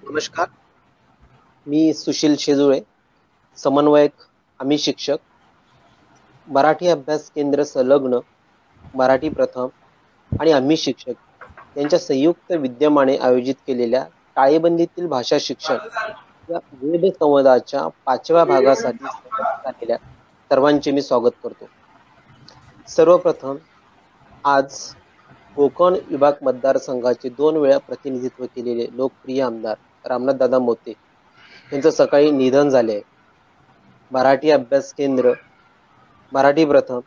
नमस्कार, मी सुशील शेजुळे, समन्वयक, आम्ही शिक्षक, मराठी अभ्यास केंद्र संलग्न, मराठी प्रथम आणि आम्ही शिक्षक यांच्या संयुक्त विद्यमाने आयोजित केलेल्या टाळेबंदीतील भाषा शिक्षण या वेब संवादाच्या 5व्या भागासाठी सहभागी झालेल्या सर्वांचे मी स्वागत करतो. सर्वप्रथम आज कोकण विभाग मतदारसंघाचे 2 वेळा प्रतिनिधित्व केलेले लोकप्रिय आमदार रामनाथदादा मोते यांचं सकाळी निधन झाले आहे. मराठी अभ्यास केंद्र, मराठी प्रथम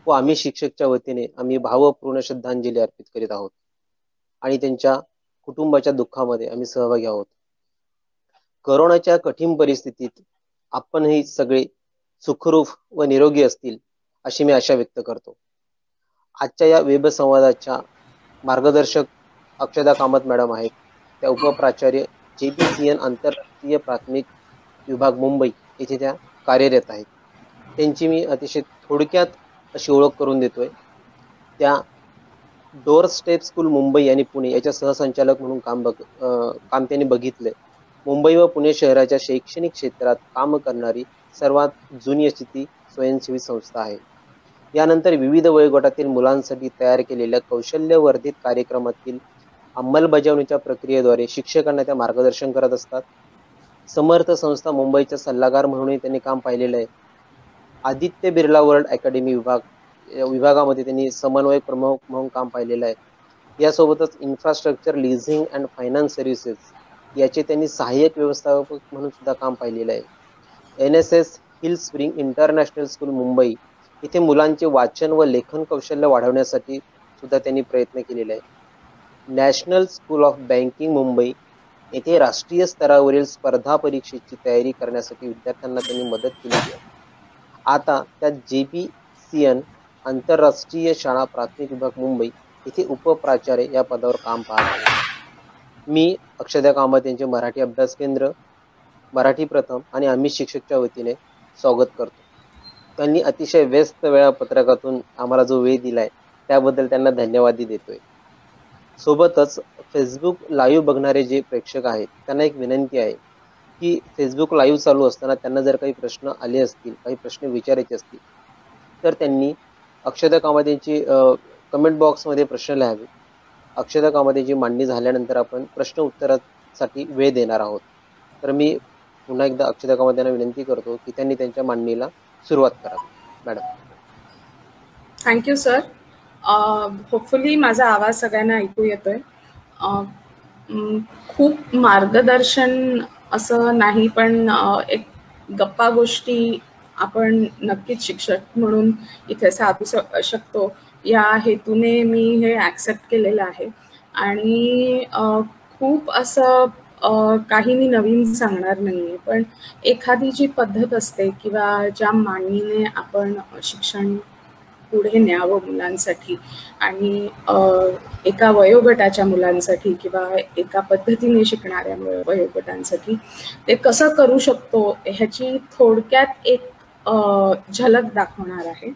व आम्ही शिक्षकच्या वतीने आम्ही भावपूर्ण श्रद्धांजली अर्पित करीत आहोत आणि त्यांच्या कुटुंबाच्या दुःखामध्ये आम्ही सहभागी आहोत. कोरोनाच्या कठीण परिस्थितीत आपणही सगळे सुखरूप व निरोगी असतील अशी मी आशा व्यक्त करतो. आजच्या या वेब संवादाच्या मार्गदर्शक अक्षदा कामत मॅडम आहेत. त्या उपप्राचार्य JPCN आंतरराष्ट्रीय प्राथमिक विभाग मुंबई येथे त्या कार्यरत आहेत. त्यांची मी अतिशय थोडक्यात अशी ओळख करून देतोय. त्या डोर स्टेप स्कूल मुंबई आणि पुणे याच्या सहसंचालक म्हणून काम त्यांनी बघितले. मुंबई व पुणे शहराच्या शैक्षणिक क्षेत्रात काम करणारी सर्वात जुनी अशी ती स्वयंसेवी संस्था आहे. यानंतर विविध वयोगटातील मुलांसाठी तयार केलेल्या कौशल्यवर्धित कार्यक्रमातील अंमलबजावणीच्या प्रक्रियेद्वारे शिक्षकांना त्या मार्गदर्शन करत असतात. समर्थ संस्था मुंबईच्या सल्लागार म्हणूनही त्यांनी काम पाहिलेलं आहे. आदित्य बिर्ला वर्ल्ड अकॅडमी विभागामध्ये त्यांनी समन्वयक प्रमुख म्हणून काम पाहिलेलं आहे. यासोबतच infrastructure leasing and finance services याचे त्यांनी सहाय्यक व्यवस्थापक म्हणून सुद्धा काम पाहिलेलं आहे. NSS hill spring international school Mumbai इथे मुलांचे वाचन व लेखन कौशल्य वाढवण्यासाठी सुद्धा त्यांनी प्रयत्न केलेला आहे. National school of banking Mumbai येथे राष्ट्रीय स्तरावरील स्पर्धा परीक्षेची तयारी करण्यासाठी विद्यार्थ्यांना त्यांनी मदत केली आहे. आता त्या JPCN आंतरराष्ट्रीय शाळा प्राथमिक विभाग मुंबई येथे उपप्राचार्य या पदावर काम पाहत आहे. मी अक्षदा कामत यांचे मराठी अभ्यास केंद्र, मराठी प्रथम आणि आम्ही शिक्षकच्या वतीने स्वागत करतो. त्यांनी अतिशय व्यस्त वेळापत्रकातून आम्हाला जो वेळ दिलाय त्याबद्दल त्यांना धन्यवाद देतोय. सोबतच फेसबुक लाईव्ह बघणारे जे प्रेक्षक आहेत त्यांना एक विनंती आहे की फेसबुक लाईव्ह चालू असताना त्यांना जर काही प्रश्न आले असतील, काही प्रश्न विचारायचे असतील तर त्यांनी अक्षदा कामत यांची कमेंट बॉक्समध्ये प्रश्न लिहावे. अक्षदा कामत यांची मांडणी झाल्यानंतर आपण प्रश्न उत्तरासाठी वेळ देणार आहोत. तर मी पुन्हा एकदा अक्षदा कामत यांना विनंती करतो की त्यांनी त्यांच्या मांडणीला सुरुवात करावी. मॅडम. Thank you sir. होपफुली माझा आवाज सगळ्यांना ऐकू येतोय. खूप मार्गदर्शन असं नाही, पण एक गप्पा गोष्टी आपण नक्कीच शिक्षक म्हणून इथे साधू शकतो या हेतूने मी हे ॲक्सेप्ट केलेलं आहे. आणि खूप असं काही मी नवीन सांगणार नाहीये, पण एखादी जी पद्धत असते किंवा ज्या मांडणीने आपण शिक्षण पुढे न्यावं मुलांसाठी आणि एका वयोगटाच्या मुलांसाठी किंवा एका पद्धतीने शिकणाऱ्या वयोगटांसाठी ते कसं करू शकतो ह्याची थोडक्यात एक झलक दाखवणार आहे.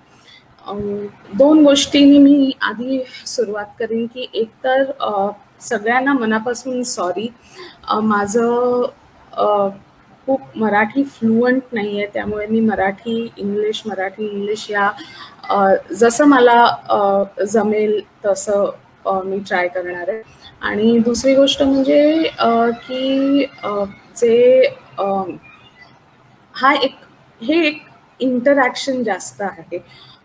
2 गोष्टींनी मी आधी सुरुवात करीन की एकतर सगळ्यांना मनापासून सॉरी, माझं खूप मराठी फ्लुएंट नाही आहे, त्यामुळे मी मराठी इंग्लिश या जसं मला जमेल तसं मी ट्राय करणार आहे. आणि दुसरी गोष्ट म्हणजे की जे हे एक इंटरॅक्शन जास्त आहे.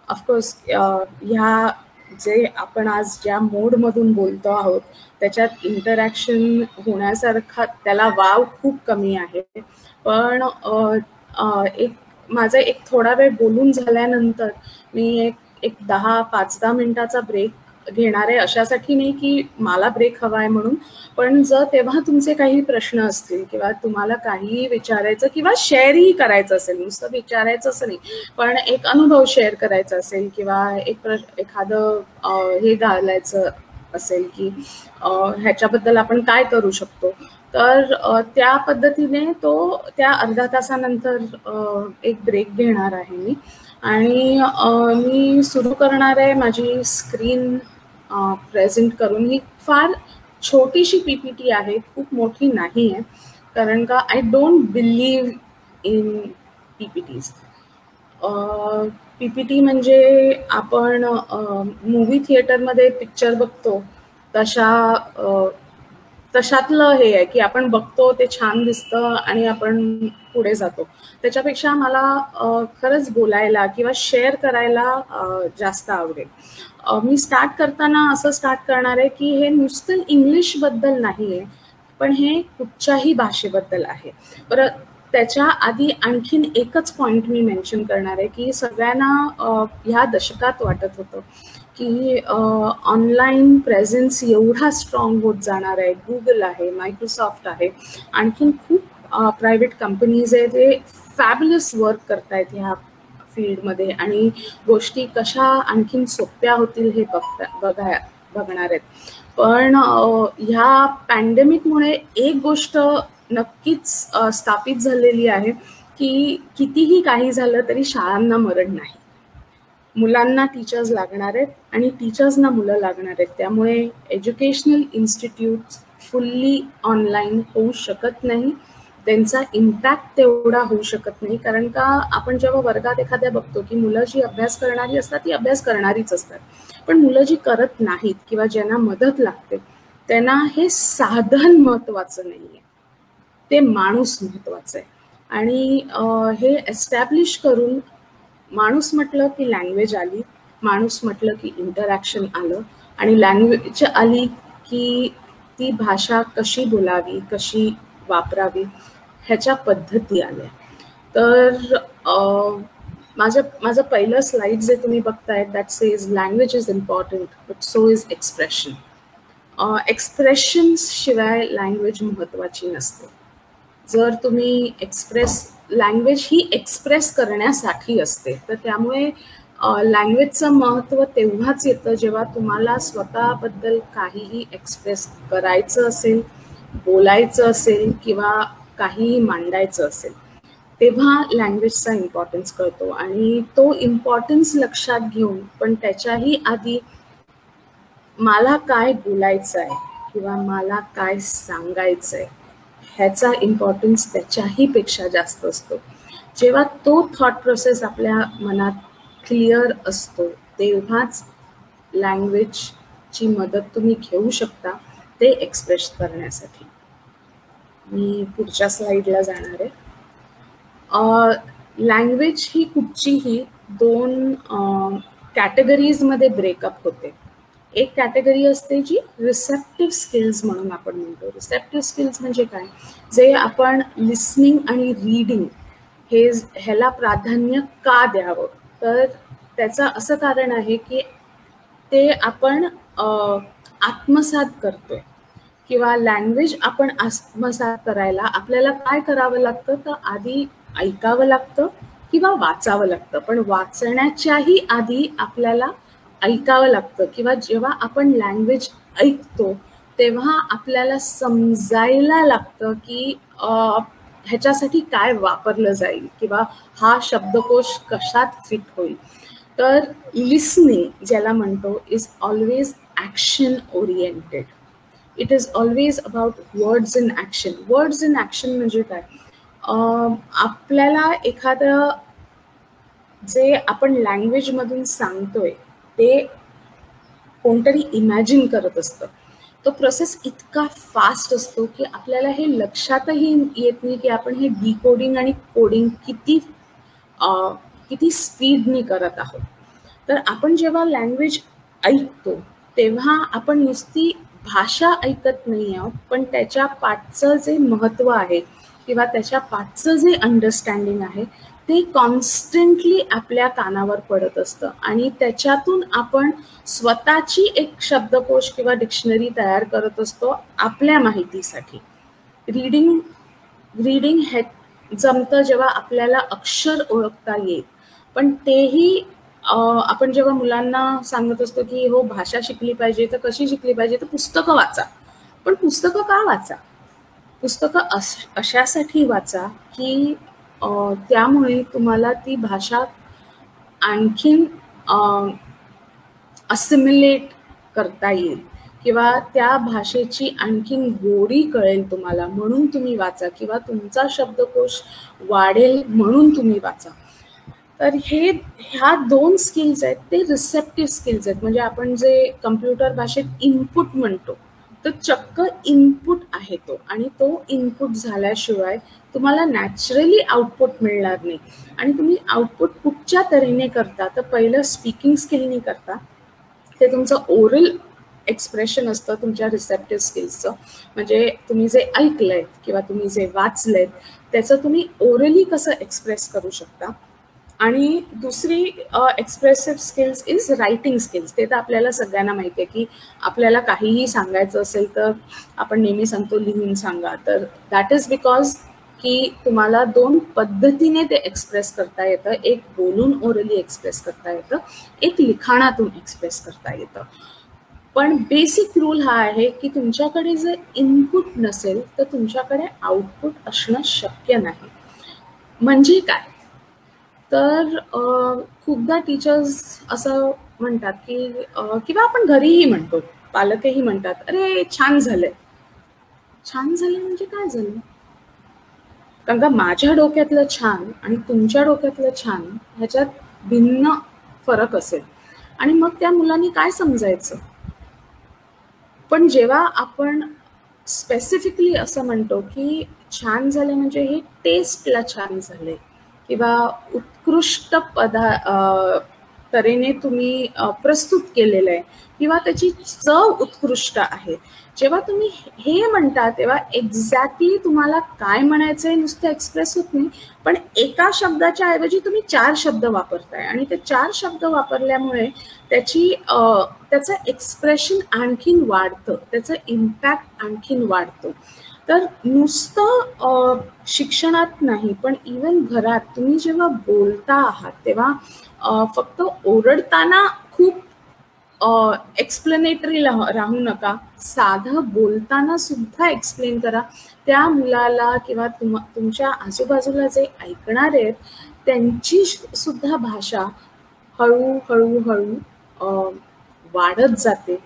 ऑफकोर्स ह्या जे आपण आज ज्या मोडमधून बोलतो आहोत त्याच्यात इंटरॅक्शन होण्यासारखा त्याला वाव खूप कमी आहे. पण माझा एक थोडा वेळ बोलून झाल्यानंतर मी एक 5-10 मिनिटाचा ब्रेक घेणार आहे. अशासाठी नाही की मला ब्रेक हवा आहे म्हणून, पण जर तेव्हा तुमचे काही प्रश्न असतील किंवा तुम्हाला काही विचारायचं किंवा शेअरही करायचं असेल, नुसतं विचारायचं असं नाही पण एक अनुभव शेअर करायचा असेल किंवा एखादं हे घालायचं असेल की ह्याच्याबद्दल आपण काय करू शकतो, तर त्या पद्धतीने त्या अर्ध्या तासानंतर एक ब्रेक घेणार आहे मी. आणि मी सुरू करणार आहे माझी स्क्रीन प्रेझेंट करून. ही फार छोटीशी पीपीटी आहे, खूप मोठी नाही आहे, कारण का I don't believe in PPTs. PPT म्हणजे आपण मूव्ही थिएटरमध्ये पिक्चर बघतो तशातलं हे आहे की आपण बघतो, ते छान दिसतं आणि आपण पुढे जातो. त्याच्यापेक्षा मला खरंच बोलायला किंवा शेअर करायला जास्त आवडेल. मी स्टार्ट करताना असं स्टार्ट करणार आहे की हे नुसतं इंग्लिशबद्दल नाही आहे, पण हे कुठच्याही भाषेबद्दल आहे. परत त्याच्या आधी आणखीन एकच पॉइंट मी मेन्शन करणार आहे की सगळ्यांना ह्या दशकात वाटत होतं की ऑनलाईन प्रेझेन्स एवढा स्ट्रॉंग होत जाणार आहे. गुगल आहे, मायक्रोसॉफ्ट आहे, आणखीन खूप प्रायव्हेट कंपनीज आहे जे फॅब्युलस वर्क करतायत ह्या फील्डमध्ये आणि गोष्टी कशा आणखीन सोप्या होतील हे बघणार आहेत. पण ह्या पॅन्डेमिकमुळे एक गोष्ट नक्कीच स्थापित झालेली आहे की कितीही काही झालं तरी शाळांना मरण नाही. मुलांना टीचर्स लागणार आहेत आणि टीचर्सना मुलं लागणार आहेत. त्यामुळे एज्युकेशनल इन्स्टिट्यूट फुल्ली ऑनलाईन होऊ शकत नाही. त्यांचा इम्पॅक्ट तेवढा होऊ शकत नाही, कारण का आपण जेव्हा वर्गात एखाद्या बघतो की मुलं जी अभ्यास करणारी असतात ती अभ्यास करणारीच असतात, पण मुलं जी करत नाहीत किंवा ज्यांना मदत लागते त्यांना हे साधन महत्त्वाचं नाही आहे, ते माणूस महत्त्वाचं आहे. आणि हे एस्टॅब्लिश करून माणूस म्हटलं की लँग्वेज आली, माणूस म्हटलं की इंटरॅक्शन आलं, आणि लँग्वेज आली की ती भाषा कशी बोलावी, कशी वापरावी ह्याच्या पद्धती आल्या. तर माझं पहिलं स्लाइड जे तुम्ही बघताय that says language is important but so is expression. Expression शिवाय लँग्वेज महत्त्वाची नसते. जर तुम्ही लँग्वेज ही एक्सप्रेस करण्यासाठी असते, तर त्यामुळे लँग्वेजचं महत्त्व तेव्हाच येतं जेव्हा तुम्हाला स्वतःबद्दल काहीही एक्सप्रेस करायचं असेल, बोलायचं असेल किंवा काहीही मांडायचं असेल, तेव्हा लँग्वेजचा इम्पॉर्टन्स कळतो. आणि तो इम्पॉर्टन्स लक्षात घेऊन पण त्याच्याही आधी मला काय बोलायचं आहे किंवा मला काय सांगायचं आहे ह्याचा इम्पॉर्टन्स त्याच्याही पेक्षा जास्त असतो. जेव्हा तो थॉट प्रोसेस आपल्या मनात क्लिअर असतो तेव्हाच लँग्वेजची मदत तुम्ही घेऊ शकता ते एक्सप्रेस करण्यासाठी. मी पुढच्या स्लाइडला जाणार आहे. लँग्वेज ही कुठचीही दोन कॅटेगरीजमध्ये ब्रेकअप होते. एक कॅटेगरी असते जी रिसेप्टिव्ह स्किल्स म्हणून आपण म्हणतो. रिसेप्टिव्ह स्किल्स म्हणजे काय, जे आपण लिसनिंग आणि रीडिंग ह्याला प्राधान्य का द्यावं, तर त्याचं असं कारण आहे की ते आपण आत्मसात करतोय किंवा लँग्वेज आपण आत्मसात करायला आपल्याला काय करावं लागतं, तर आधी ऐकावं लागतं किंवा वाचावं लागतं. पण वाचण्याच्याही आधी आपल्याला ऐकावं लागतं किंवा जेव्हा आपण लँग्वेज ऐकतो तेव्हा आपल्याला समजायला लागतं की ह्याच्यासाठी काय वापरलं जाईल किंवा हा शब्दकोश कशात फिट होईल. तर लिसनिंग ज्याला म्हणतो is always action oriented. It is always about words in action. Words in action म्हणजे काय, आपल्याला एखादं जे आपण लँग्वेजमधून सांगतोय ते कोणतरी इमॅजिन करत असतं. तो प्रोसेस इतका फास्ट असतो की आपल्याला हे लक्षातही येत नाही की आपण हे डिकोडिंग आणि कोडिंग किती स्पीडने करत आहोत. तर आपण जेव्हा लँग्वेज ऐकतो तेव्हा आपण नुसती भाषा ऐकत नाही आहोत, पण त्याच्या पाठचं जे महत्त्व आहे किंवा त्याच्या पाठचं जे अंडरस्टँडिंग आहे ते कॉन्स्टंटली आपल्या कानावर पडत असतं आणि त्याच्यातून आपण स्वतःची एक शब्दकोश किंवा डिक्शनरी तयार करत असतो आपल्या माहितीसाठी. रीडिंग हे जमतं जेव्हा आपल्याला अक्षर ओळखता येईल, पण तेही आपण जेव्हा मुलांना सांगत असतो की हो भाषा शिकली पाहिजे, तर कशी शिकली पाहिजे, तर पुस्तकं वाचा. पण पुस्तकं का वाचा? पुस्तकं अशासाठी वाचा की त्यामुळे तुम्हाला ती भाषा आणखीन असिम्युलेट करता येईल किंवा त्या भाषेची आणखीन गोडी कळेल तुम्हाला म्हणून तुम्ही वाचा, किंवा तुमचा शब्दकोश वाढेल म्हणून तुम्ही वाचा. तर ह्या 2 स्किल्स आहेत ते रिसेप्टिव्ह स्किल्स आहेत. म्हणजे आपण जे कम्प्युटर भाषेत इनपुट म्हणतो, तर चक्क इनपुट आहे तो, आणि तो इनपुट झाल्याशिवाय तुम्हाला नॅचरली आउटपुट मिळणार नाही. आणि तुम्ही आउटपुट कुठच्या तऱ्हेने करता, तर पहिलं स्पीकिंग स्किलनी करता. ते तुमचं ओरल एक्सप्रेशन असतं तुमच्या रिसेप्टिव्ह स्किल्सचं. म्हणजे तुम्ही जे ऐकलंय किंवा तुम्ही जे वाचलंय त्याचं तुम्ही ओरली कसं एक्सप्रेस करू शकता. आणि दुसरी expressive skills is writing skills. ते तर आपल्याला सगळ्यांना माहिती आहे की आपल्याला काहीही सांगायचं असेल तर आपण नेहमी सांगतो लिहून सांगा. तर दॅट इज बिकॉज की तुम्हाला 2 पद्धतीने ते एक्सप्रेस करता येतं. एक बोलून ओरली एक्सप्रेस करता येतं, एक लिखाणातून एक्सप्रेस करता येतं. पण बेसिक रूल हा आहे की तुमच्याकडे जर इनपुट नसेल तर तुमच्याकडे आउटपुट असणं शक्य नाही. म्हणजे काय, तर खूपदा टीचर्स असं म्हणतात की किंवा आपण घरीही म्हणतो, पालकही म्हणतात, अरे छान झालंय. छान झालं म्हणजे काय झालं? कारण का माझ्या डोक्यातलं छान आणि तुमच्या डोक्यातलं छान ह्याच्यात भिन्न फरक असेल, आणि मग त्या मुलांनी काय समजायचं. पण जेव्हा आपण स्पेसिफिकली असं म्हणतो की छान झाले म्हणजे हे टेस्टला छान झाले किंवा उत्कृष्ट तऱ्हेने तुम्ही प्रस्तुत केलेलं आहे किंवा त्याची चव उत्कृष्ट आहे, जेव्हा तुम्ही हे म्हणता तेव्हा एक्झॅक्टली तुम्हाला काय म्हणायचं आहे नुसतं एक्सप्रेस होत नाही, पण एका शब्दाच्या ऐवजी तुम्ही 4 शब्द वापरताय. आणि ते 4 शब्द वापरल्यामुळे त्याचं एक्सप्रेशन आणखीन वाढतं, त्याचं इम्पॅक्ट आणखीन वाढतो. तर नुसतं शिक्षणात नाही पण इवन घरात तुम्ही जेव्हा बोलता आहात तेव्हा फक्त ओरडताना खूप एक्सप्लेनेटरी राहू नका. साधं बोलताना सुद्धा एक्सप्लेन करा. त्या मुलाला किंवा तुमच्या आजूबाजूला जे ऐकणार आहेत त्यांची सुद्धा भाषा हळूहळू वाढत जाते.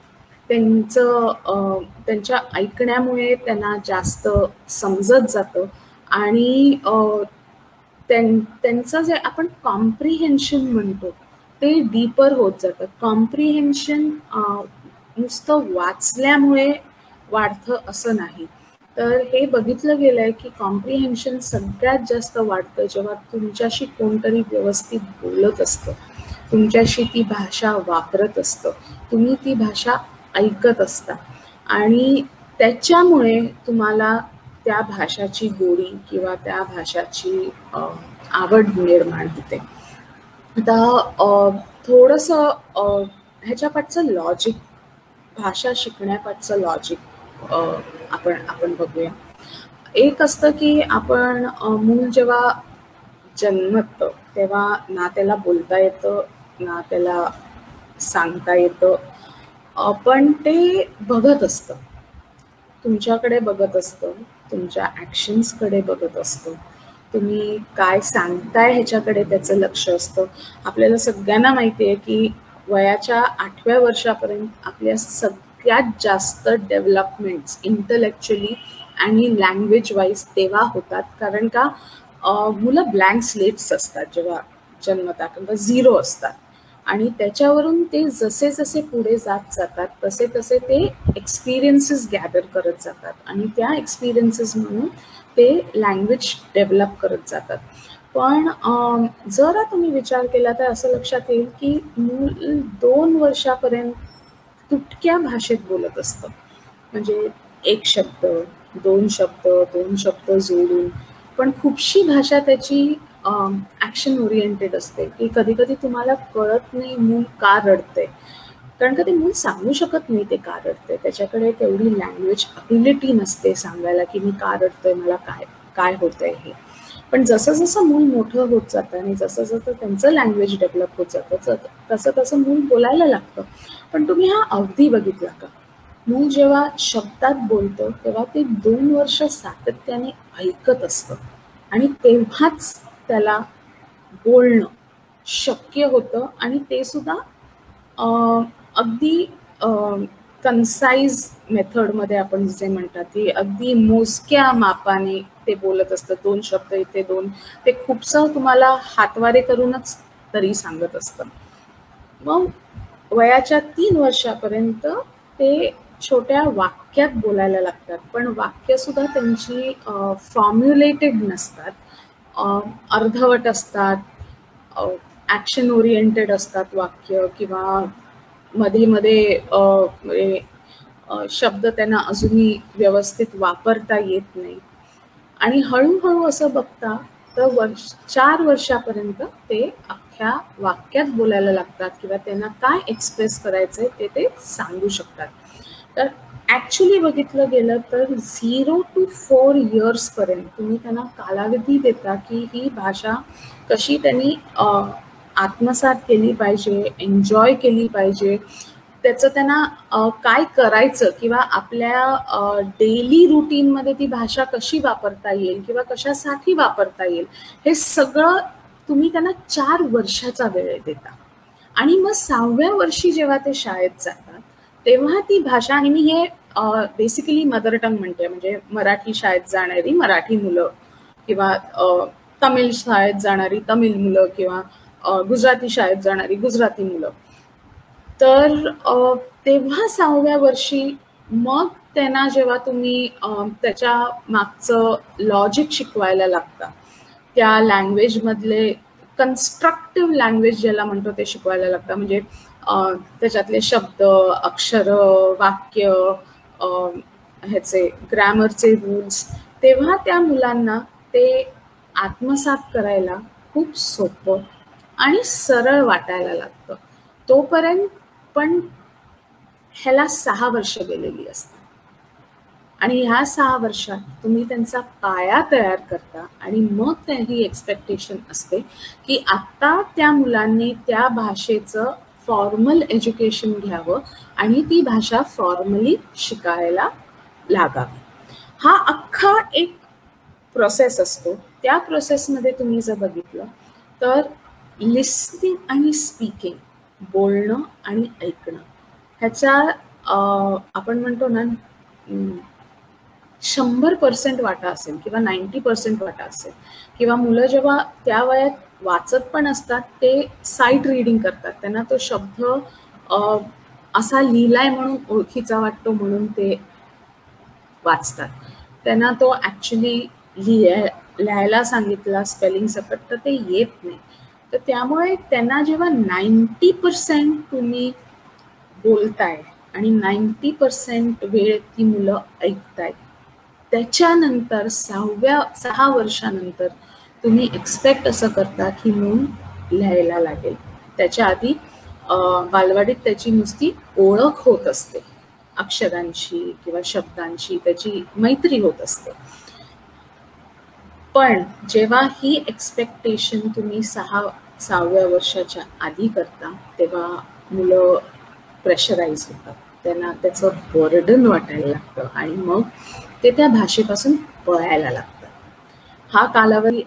त्यांच्या ऐकण्यामुळे त्यांना जास्त समजत जातं आणि त्यांचं जे आपण कॉम्प्रिहेन्शन म्हणतो ते डीपर होत जातं. कॉम्प्रिहेन्शन नुसतं वाचल्यामुळे वाढतं असं नाही. तर हे बघितलं गेलंय की कॉम्प्रिहेन्शन सगळ्यात जास्त वाढतं जेव्हा तुमच्याशी कोणतरी व्यवस्थित बोलत असतं, तुमच्याशी ती भाषा वापरत असतं, तुम्ही ती भाषा ऐकत असता, आणि त्याच्यामुळे तुम्हाला त्या भाषाची गोडी किंवा त्या भाषाची आवड निर्माण होते. आता थोडंसं ह्याच्यापाठचं लॉजिक, भाषा शिकण्यापाठचं लॉजिक आपण बघूया. एक असतं की आपण मूल जेव्हा जन्मतं तेव्हा ना त्याला बोलता येतं ना त्याला सांगता येतं, पण ते बघत असतं, तुमच्याकडे बघत असतं, तुमच्या ॲक्शन्सकडे बघत असतं, तुम्ही काय सांगताय ह्याच्याकडे त्याचं लक्ष असतं. आपल्याला सगळ्यांना माहिती आहे की वयाच्या 8व्या वर्षापर्यंत आपल्या सगळ्यात जास्त डेव्हलपमेंट्स इंटलेक्च्युअली आणि लँग्वेज वाईज तेव्हा होतात, कारण का मुलं ब्लँक स्लेट्स असतात जेव्हा जन्मतात, कारण का 0 असतात, आणि त्याच्यावरून ते जसे जसे पुढे जात जातात तसे तसे ते एक्सपिरियन्सेस गॅदर करत जातात आणि त्या एक्सपिरियन्सेस म्हणून ते लँग्वेज डेव्हलप करत जातात. पण जर तुम्ही विचार केला तर असं लक्षात येईल की मूल 2 वर्षापर्यंत तुटक्या भाषेत बोलत असतं, म्हणजे 1 शब्द 2 शब्द 2 शब्द जोडून, पण खूपशी भाषा त्याची ॲक्शन ओरिएंटेड असते की कधी कधी तुम्हाला कळत नाही मूल का रडतंय, कारण का ते मूल सांगू शकत नाही ते का रडतंय, त्याच्याकडे तेवढी लँग्वेज अबिलिटी नसते सांगायला की मी का रडतोय, मला काय होतंय हे. पण जसं जसं मूल मोठं होत जातं आणि जसं जसं त्यांचं लँग्वेज डेव्हलप होत जातं तसं तसं मूल बोलायला लागतं. पण तुम्ही हा अवधी बघितला का, मूल जेव्हा शब्दात बोलतं तेव्हा ते 2 वर्ष सातत्याने ऐकत असतं आणि तेव्हाच त्याला बोलणं शक्य होतं, आणि ते सुद्धा अगदी कन्साइज मेथडमध्ये आपण जे म्हणतात की अगदी मोजक्या मापाने ते बोलत असतं, 2 शब्द इथे 2, ते खूपसं तुम्हाला हातवारे करूनच तरी सांगत असतं. मग वयाच्या 3 वर्षापर्यंत ते छोट्या वाक्यात बोलायला लागतात, पण वाक्य सुद्धा त्यांची फॉर्म्युलेटेड नसतात, अर्धवट असतात, ॲक्शन ओरिएंटेड असतात वाक्य, किंवा मध्ये मध्ये शब्द त्यांना अजूनही व्यवस्थित वापरता येत नाही. आणि हळूहळू असं बघता तर 4 वर्षापर्यंत ते अख्ख्या वाक्यात बोलायला लागतात, किंवा त्यांना काय एक्सप्रेस करायचंय ते सांगू शकतात. तर ॲक्च्युली बघितलं गेलं तर 0 to 4 इयर्स पर्यंत तुम्ही त्यांना कालावधी देता की ही भाषा कशी त्यांनी आत्मसात केली पाहिजे, एन्जॉय केली पाहिजे, त्याचं त्यांना काय करायचं, किंवा आपल्या डेली रुटीनमध्ये ती भाषा कशी वापरता येईल किंवा कशासाठी वापरता येईल, हे सगळं तुम्ही त्यांना 4 वर्षाचा वेळ देता. आणि मग 6व्या वर्षी जेव्हा ते शाळेत जातात तेव्हा ती भाषा, आणि मी हे बेसिकली मदर टंग म्हणते, म्हणजे मराठी शाळेत जाणारी मराठी मुलं, किंवा तमिळ शाळेत जाणारी तमिळ मुलं, किंवा गुजराती शाळेत जाणारी गुजराती मुलं, तर तेव्हा 6व्या वर्षी मग त्यांना जेव्हा तुम्ही त्याच्या मागचं लॉजिक शिकवायला लागता, त्या लँग्वेजमधले कन्स्ट्रक्टिव्ह लँग्वेज ज्याला म्हणतो ते शिकवायला लागतं, म्हणजे त्याच्यातले शब्द, अक्षर, वाक्य, ह्याचे ग्रॅमरचे रूल्स, तेव्हा त्या मुलांना ते आत्मसात करायला खूप सोपं आणि सरळ वाटायला लागतं. तोपर्यंत पण ह्याला 6 वर्ष गेलेली असतात, आणि ह्या 6 वर्षात तुम्ही त्यांचा पाया तयार करता, आणि मग ही एक्सपेक्टेशन असते की आता त्या मुलांनी त्या भाषेचं फॉर्मल एज्युकेशन घ्यावं आणि ती भाषा फॉर्मली शिकायला लागावी. हा अख्खा एक प्रोसेस असतो. त्या प्रोसेसमध्ये तुम्ही जर बघितलं तर लिस्निंग आणि स्पीकिंग, बोलणं आणि ऐकणं, ह्याच्या आपण म्हणतो ना 100% वाटा असेल, किंवा 90% वाटा असेल, किंवा मुलं जेव्हा त्या वयात वाचत पण असतात ते साईट रिडिंग करतात, त्यांना तो शब्द असा लिहिलाय म्हणून ओळखीचा वाटतो म्हणून ते वाचतात, त्यांना तो ॲक्च्युली लिहायला सांगितला स्पेलिंग सकट तर ते येत नाही. तर त्यामुळे त्यांना जेव्हा 90% तुम्ही बोलताय आणि 90% वेळ ती मुलं ऐकतायत, त्याच्यानंतर 6 वर्षानंतर तुम्ही एक्सपेक्ट असं करता की मूल लिहायला लागेल. त्याच्या आधी बालवाडीत त्याची नुसती ओळख होत असते, अक्षरांशी किंवा शब्दांशी त्याची मैत्री होत असते. पण जेव्हा ही एक्सपेक्टेशन तुम्ही 6व्या वर्षाच्या आधी करता तेव्हा मुलं प्रेशराईज होतात, त्यांना त्याचं बर्डन वाटायला लागतं, आणि मग ते त्या भाषेपासून पळायला लागतात. हा कालावधी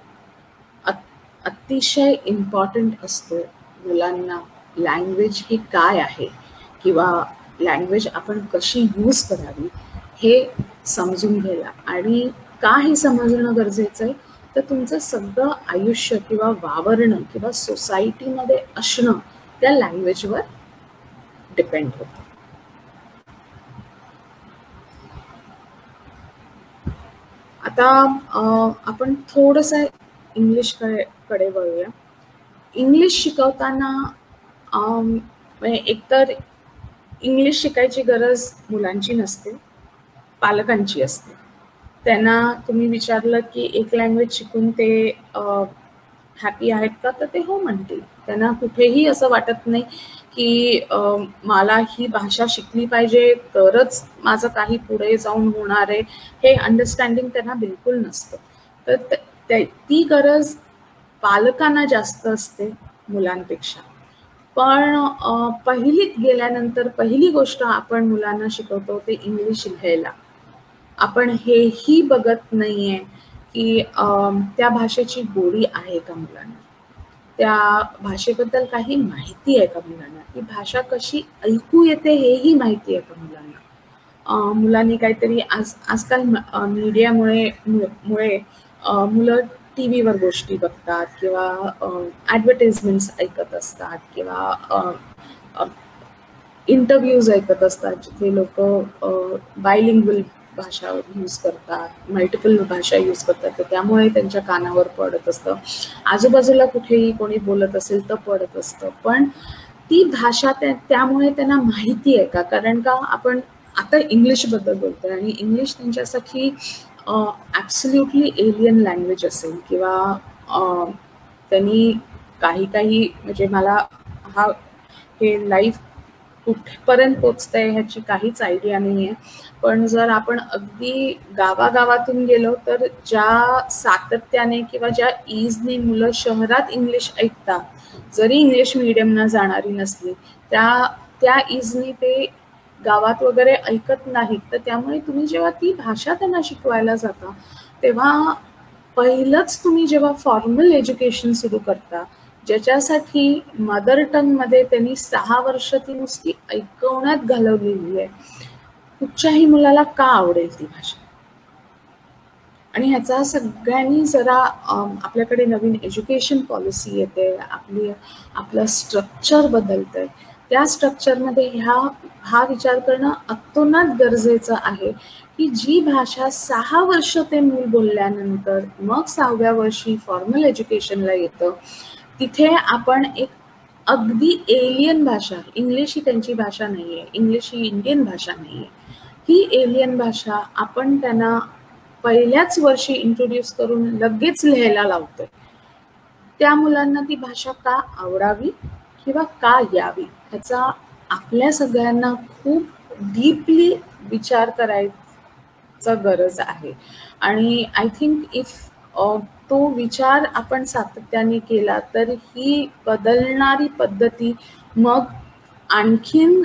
अतिशय इम्पॉर्टंट असतो मुलांना लँग्वेज ही काय आहे, किंवा लँग्वेज आपण कशी यूज करावी हे समजून घ्यायला. आणि का हे समजणं गरजेचं आहे, तर तुमचं सगळं आयुष्य किंवा वावरणं किंवा सोसायटीमध्ये असणं त्या लँग्वेजवर डिपेंड होतं. आता आपण थोडंसं इंग्लिशकडे वळूया. इंग्लिश शिकवताना एकतर इंग्लिश शिकायची गरज मुलांची नसते, पालकांची असते. त्यांना तुम्ही विचारलं की एक लँग्वेज शिकून ते हॅपी आहेत का, तर ते हो म्हणतील. त्यांना कुठेही असं वाटत नाही की मला ही भाषा शिकली पाहिजे तरच माझं काही पुढे जाऊन होणार आहे, हे अंडरस्टँडिंग त्यांना बिलकुल नसतं. तर ती गरज पालकांना जास्त असते मुलांपेक्षा. पण पहिलीत गेल्यानंतर पहिली गोष्ट आपण मुलांना शिकवतो ते इंग्लिश लिहायला. आपण हेही बघत नाहीये की त्या भाषेची गोडी आहे का मुलांना, त्या भाषेबद्दल काही माहिती आहे का मुलांना, ती भाषा कशी ऐकू येते हेही माहिती आहे का मुलांना. मुलांनी काहीतरी आजकाल मीडियामुळे मुलं टीव्हीवर गोष्टी बघतात किंवा ॲडव्हर्टाइजमेंट्स ऐकत असतात किंवा इंटरव्ह्यूज ऐकत असतात जिथे लोक बायलिंग्वल भाषा यूज करतात, मल्टिपल भाषा यूज करतात, तर त्यामुळे त्यांच्या कानावर पडत असतं. आजूबाजूला कुठेही कोणी बोलत असेल तर पडत असतं. पण ती भाषा त्यामुळे त्यांना माहिती आहे का? कारण का आपण आता इंग्लिशबद्दल बोलतोय आणि इंग्लिश त्यांच्यासाठी ॲब्सल्युटली एलियन लँग्वेज असेल किंवा त्यांनी काही म्हणजे मला हे लाईफ कुठपर्यंत पोचतंय ह्याची काहीच आयडिया नाही आहे. पण जर आपण अगदी गावागावातून गेलो तर ज्या सातत्याने किंवा ज्या इजने मुलं शहरात इंग्लिश ऐकतात, जरी इंग्लिश मीडियमना जाणारी नसली, त्या इजने ते गावात वगैरे ऐकत नाहीत. तर त्यामुळे तुम्ही जेव्हा ती भाषा त्यांना शिकवायला जाता तेव्हा पहिलंच तुम्ही जेव्हा फॉर्मल एज्युकेशन सुरू करता, ज्याच्यासाठी मदर टंगमध्ये त्यांनी 6 वर्ष ती नुसती ऐकवण्यात घालवलेली आहे, कुठच्याही मुलाला का आवडेल ती भाषा? आणि ह्याचा सगळ्यांनी जरा आपल्याकडे नवीन एज्युकेशन पॉलिसी येते, आपलं स्ट्रक्चर बदलतंय. त्या स्ट्रक्चरमध्ये हा विचार करणं अतोनात गरजेचं आहे की जी भाषा 6 वर्ष ते मूल बोलल्यानंतर मग 6व्या वर्षी फॉर्मल एज्युकेशनला येतं, तिथे आपण एक अगदी एलियन भाषा, इंग्लिश ही त्यांची भाषा नाहीये, इंग्लिश ही इंडियन भाषा नाहीये, ही एलियन भाषा आपण त्यांना पहिल्याच वर्षी इंट्रोड्यूस करून लगेच लिहायला लावतोय. त्या मुलांना ती भाषा का आवडावी किंवा का यावी ह्याचा आपल्या सगळ्यांना खूप डीपली विचार करायचा गरज आहे. आणि आय थिंक इफ तो विचार आपण सातत्याने केला तर ही बदलणारी पद्धती मग आणखीन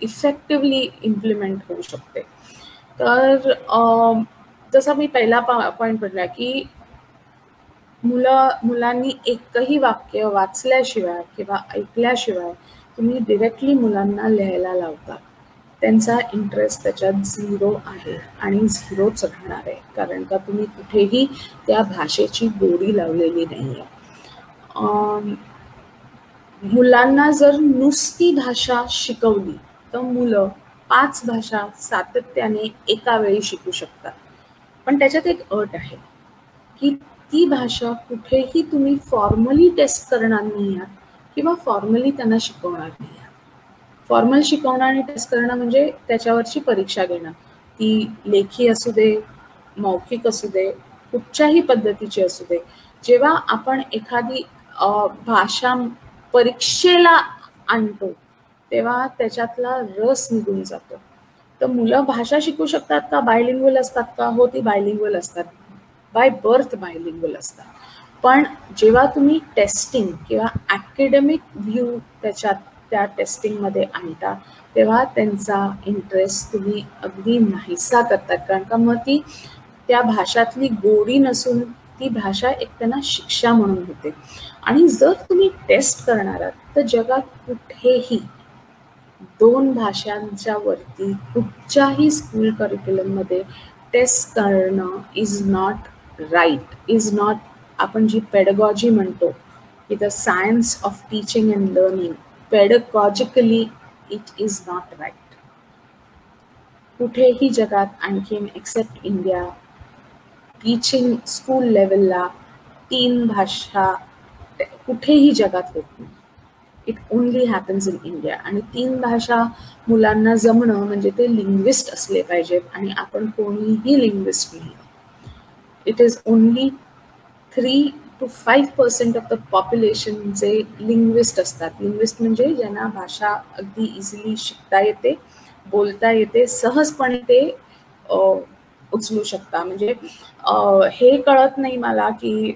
इफेक्टिव्हली इम्प्लिमेंट होऊ शकते. तर जसं मी पहिला पॉईंट म्हटला की मुलांनी एकही वाक्य वाचल्याशिवाय किंवा ऐकल्याशिवाय तुम्ही डिरेक्टली मुलांना लिहायला लावता, त्यांचा इंटरेस्ट त्याच्यात 0 आहे आणि 0च राहणार आहे, कारण का तुम्ही कुठेही त्या भाषेची गोडी लावलेली नाहीये. मुलांना जर नुसती भाषा शिकवली तर मुलं 5 भाषा सातत्याने एका वेळी शिकू शकतात. पण त्याच्यात एक अट आहे की ती भाषा कुठेही तुम्ही फॉर्मली टेस्ट करणार नाही आहात किंवा फॉर्मली त्यांना शिकवणार नाही आहात. फॉर्मल शिकवणं आणि टेस्ट करणं म्हणजे त्याच्यावरची परीक्षा घेणं, ती लेखी असू दे, मौखिक असू दे, कुठच्याही पद्धतीची असू दे. जेव्हा आपण एखादी भाषा परीक्षेला आणतो तेव्हा त्याच्यातला रस निघून जातो. तर मुलं भाषा शिकू शकतात का? बायलिंग्वल असतात का? हो, ती बायलिंग्वल असतात, बाय बर्थ बायलिंग्वल असतात. पण जेव्हा तुम्ही टेस्टिंग किंवा अकॅडमिक व्ह्यू त्या टेस्टिंगमध्ये आणता तेव्हा त्यांचा इंटरेस्ट तुम्ही अगदी नाहीसा करतात, कारण का मग ती त्या भाषातली गोडी नसून ती भाषा एक त्यांना शिक्षा म्हणून होते. आणि जर तुम्ही टेस्ट करणार आहात तर जगात कुठेही 2 भाषांच्या वरती कुठच्याही स्कूल करिक्युलममध्ये टेस्ट करणं is not right, is not, आपण जी पेडगॉजी म्हणतो की the science of teaching and learning, pedagogically it is not right. कुठेही जगात आणखीन एक्सेप्ट इंडिया टीचिंग स्कूल लेवलला 3 भाषा कुठेही जगात होत नाही. It only happens in India. आणि 3 भाषा मुलांना जमणं म्हणजे ते लिंग्विस्ट असले पाहिजेत आणि आपण कोणीही लिंग्विस्ट नाही. It is only 3 to 5% of the population जे लिंग्विस्ट असतात. लिंग्विस्ट म्हणजे ज्यांना भाषा अगदी इझिली शिकता येते, बोलता येते, सहजपणे ते उचलू शकता. म्हणजे हे कळत नाही मला की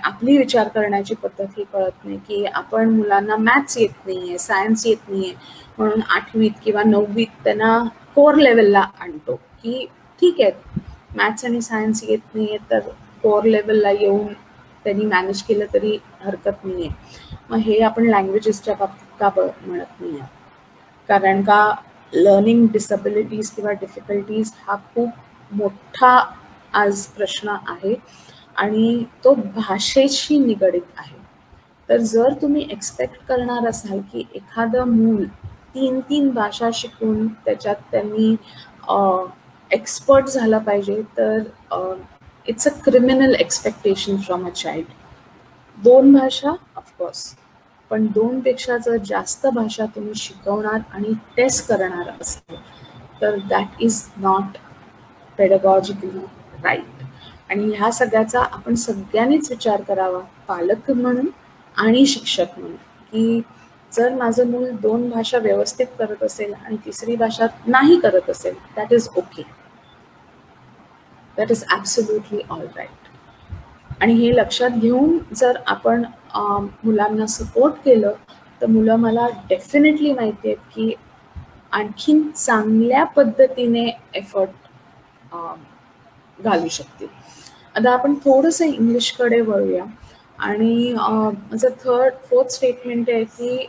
आपली विचार करण्याची पद्धत ही कळत नाही की आपण मुलांना मॅथ्स येत नाहीये, सायन्स येत नाहीये म्हणून 8वीत किंवा 9वीत त्यांना कोर लेवलला आणतो की ठीक आहे मॅथ्स आणि सायन्स येत नाहीये तर कोर लेवलला येऊन त्यांनी मॅनेज केलं तरी हरकत नाहीये. मग हे आपण लँग्वेजेसच्या बाबतीत का म्हणत नाही, कारण का लर्निंग डिसॅबिलिटीज किंवा डिफिकल्टीज हा खूप मोठा आज प्रश्न आहे आणि तो भाषेशी निगडित आहे. तर जर तुम्ही एक्सपेक्ट करणार असाल की एखादं मूल 3 भाषा शिकून त्याच्यात त्यांनी एक्सपर्ट झाला पाहिजे, तर it's a criminal expectation from a child. 2 भाषा ऑफकोर्स, पण 2 पेक्षा जर जास्त भाषा तुम्ही शिकवणार आणि टेस्ट करणार असाल तर दॅट इज नॉट पेडागॉजिकली राईट. आणि ह्या सगळ्याचा आपण सगळ्यांनीच विचार करावा, पालक म्हणून आणि शिक्षक म्हणून, की जर माझं मूल 2 भाषा व्यवस्थित करत असेल आणि 3री भाषा नाही करत असेल, that is okay, that is absolutely all right. आणि हे लक्षात घेऊन जर आपण मुलांना सपोर्ट केलं तर मुलं मला डेफिनेटली माहिती आहेत की आणखीन चांगल्या पद्धतीने एफर्ट घालू शकतील. आता आपण थोडंसं इंग्लिशकडे वळूया. आणि माझं 4th स्टेटमेंट आहे की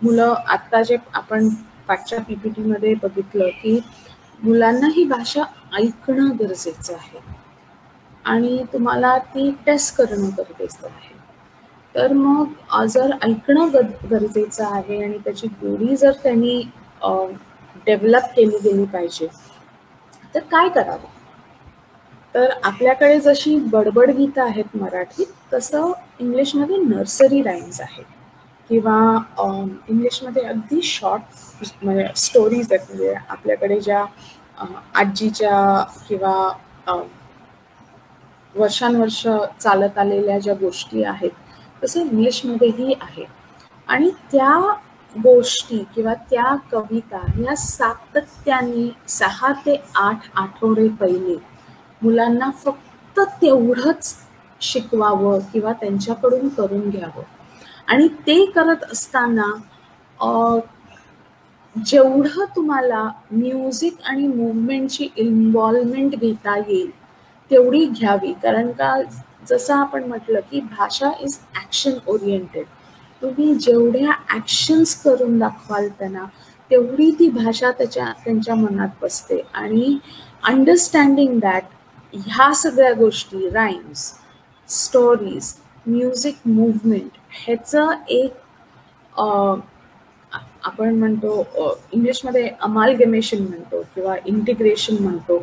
मुलं आत्ता जे आपण पाठच्या PPT बघितलं की मुलांना ही भाषा ऐकणं गरजेचं आहे आणि तुम्हाला ती टेस्ट करणं गरजेचं आहे. तर मग जर ऐकणं गरजेचं आहे आणि त्याची गोडी जर त्यांनी डेव्हलप केली गेली पाहिजे तर काय करावं? तर आपल्याकडे जशी बडबड गीतं आहेत मराठीत, तसं इंग्लिशमध्ये नर्सरी राईम्स आहेत किंवा इंग्लिशमध्ये अगदी शॉर्ट म्हणजे स्टोरीज आहेत. म्हणजे आपल्याकडे ज्या आजीच्या किंवा वर्षानुवर्ष चालत आलेल्या ज्या गोष्टी आहेत तसं इंग्लिशमध्येही आहे. आणि त्या गोष्टी किंवा त्या कविता या सातत्याने 6 ते 8 आठवडे पहिले मुलांना फक्त तेवढंच शिकवावं किंवा त्यांच्याकडून करून घ्यावं. आणि ते करत असताना जेवढं तुम्हाला म्युझिक आणि मूव्हमेंटची इन्व्हॉल्वमेंट घेता येईल तेवढी घ्यावी. कारण का जसं आपण म्हटलं की भाषा इज ॲक्शन ओरिएंटेड. तुम्ही जेवढ्या ॲक्शन्स करून दाखवाल त्यांना तेवढी ती भाषा त्यांच्या मनात बसते. आणि अंडरस्टँडिंग दॅट ह्या सगळ्या गोष्टी, राईम्स, स्टोरीज, म्युझिक, मूव्हमेंट ह्याचं एक आपण म्हणतो इंग्लिशमध्ये अमालगमेशन म्हणतो किंवा इंटिग्रेशन म्हणतो,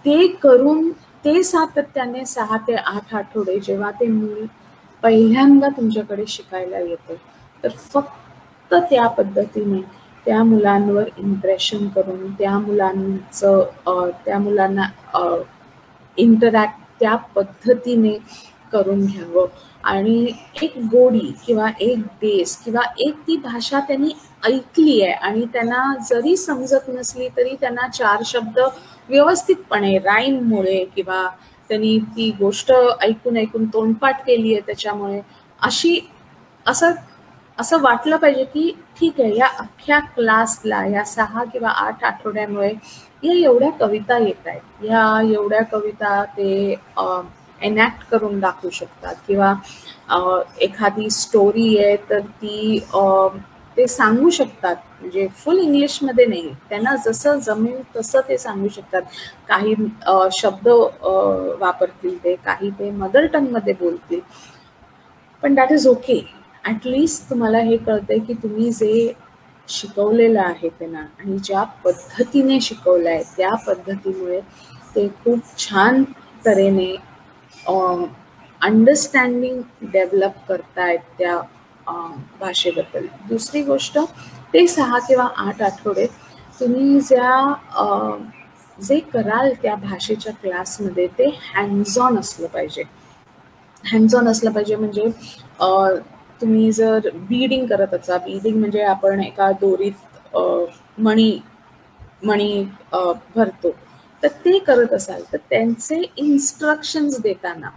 ते करून ते सातत्याने 6 ते 8 आठवडे जेव्हा ते मूल पहिल्यांदा तुमच्याकडे शिकायला येतं तर फक्त त्या पद्धतीने त्या मुलांवर इम्प्रेशन करून त्या मुलांना इंटरॅक्ट त्या पद्धतीने करून घ्यावं. आणि एक गोडी किंवा एक बेस किंवा एक ती भाषा त्यांनी ऐकली आहे आणि त्यांना जरी समजत नसली तरी त्यांना 4 शब्द व्यवस्थितपणे राईममुळे किंवा त्यांनी ती गोष्ट ऐकून तोंडपाठ केली आहे त्याच्यामुळे असं वाटलं पाहिजे की ठीक आहे, या अख्ख्या क्लासला या 6 किंवा 8 आठवड्यामुळे या एवढ्या कविता येत आहेत, ह्या एवढ्या कविता ते एनॅक्ट करून दाखवू शकतात किंवा एखादी स्टोरी आहे तर ती ते सांगू शकतात. म्हणजे फुल इंग्लिशमध्ये नाही, त्यांना जसं जमेल तसं ते सांगू शकतात. काही शब्द वापरतील ते, काही ते मदर टंगमध्ये बोलतील, पण दॅट इज ओके. ॲटलिस्ट तुम्हाला हे कळतंय की तुम्ही जे शिकवलेलं आहे त्यांना आणि ज्या पद्धतीने शिकवलं आहे त्या पद्धतीमुळे ते खूप छान तऱ्हेने अंडरस्टँडिंग डेव्हलप करतायत त्या भाषेबद्दल. दुसरी गोष्ट, ते 6 किंवा 8 आठवडे तुम्ही जे कराल त्या भाषेच्या क्लासमध्ये ते हँड्स ऑन असलं पाहिजे. हँड्स ऑन असलं पाहिजे म्हणजे तुम्ही जर बीडिंग करत असाल, बीडिंग म्हणजे आपण एका दोरीत मणी भरतो, तर ते करत असाल तर त्यांचे इन्स्ट्रक्शन्स देताना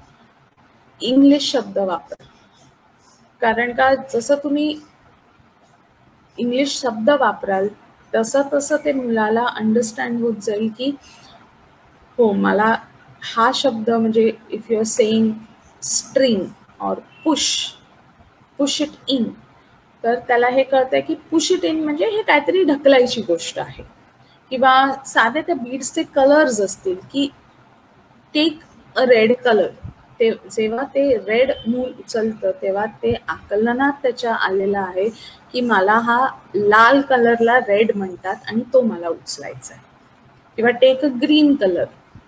इंग्लिश शब्द वापरा. कारण का जसं तुम्ही इंग्लिश शब्द वापराल तसं ते मुलाला अंडरस्टँड होत जाईल की हो, मला हा शब्द म्हणजे if you are saying string or push it in, तर त्याला हे कळतंय की पुश इट इन म्हणजे हे काहीतरी ढकलायची गोष्ट आहे, किंवा साधे त्या बीड्सचे कलर्स असतील की टेक अ रेड कलर, ते जेव्हा ते रेड मूल उचलतं तेव्हा ते आकलनात त्याच्या आलेलं आहे की मला हा लाल कलरला रेड म्हणतात आणि तो मला उचलायचा आहे. किंवा टेक अ ग्रीन कलर,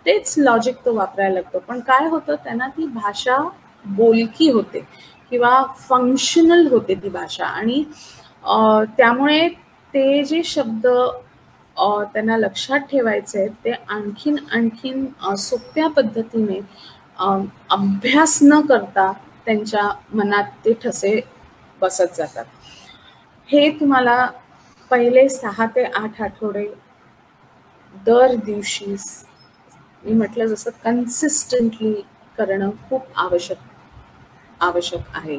तेच लॉजिक तो वापरायला लागतो. पण काय होतं, त्यांना ती भाषा बोलकी होते किंवा फंक्शनल होते ती भाषा, आणि त्यामुळे ते जे शब्द त्यांना लक्षात ठेवायचे ते आणखीन सोप्या पद्धतीने अभ्यास न करता त्यांच्या मनात ते ठसे बसत जातात. हे तुम्हाला पहिले 6 ते 8 आठवडे दर दिवशी मी म्हटलं जसं कन्सिस्टंटली करणं खूप आवश्यक आहे.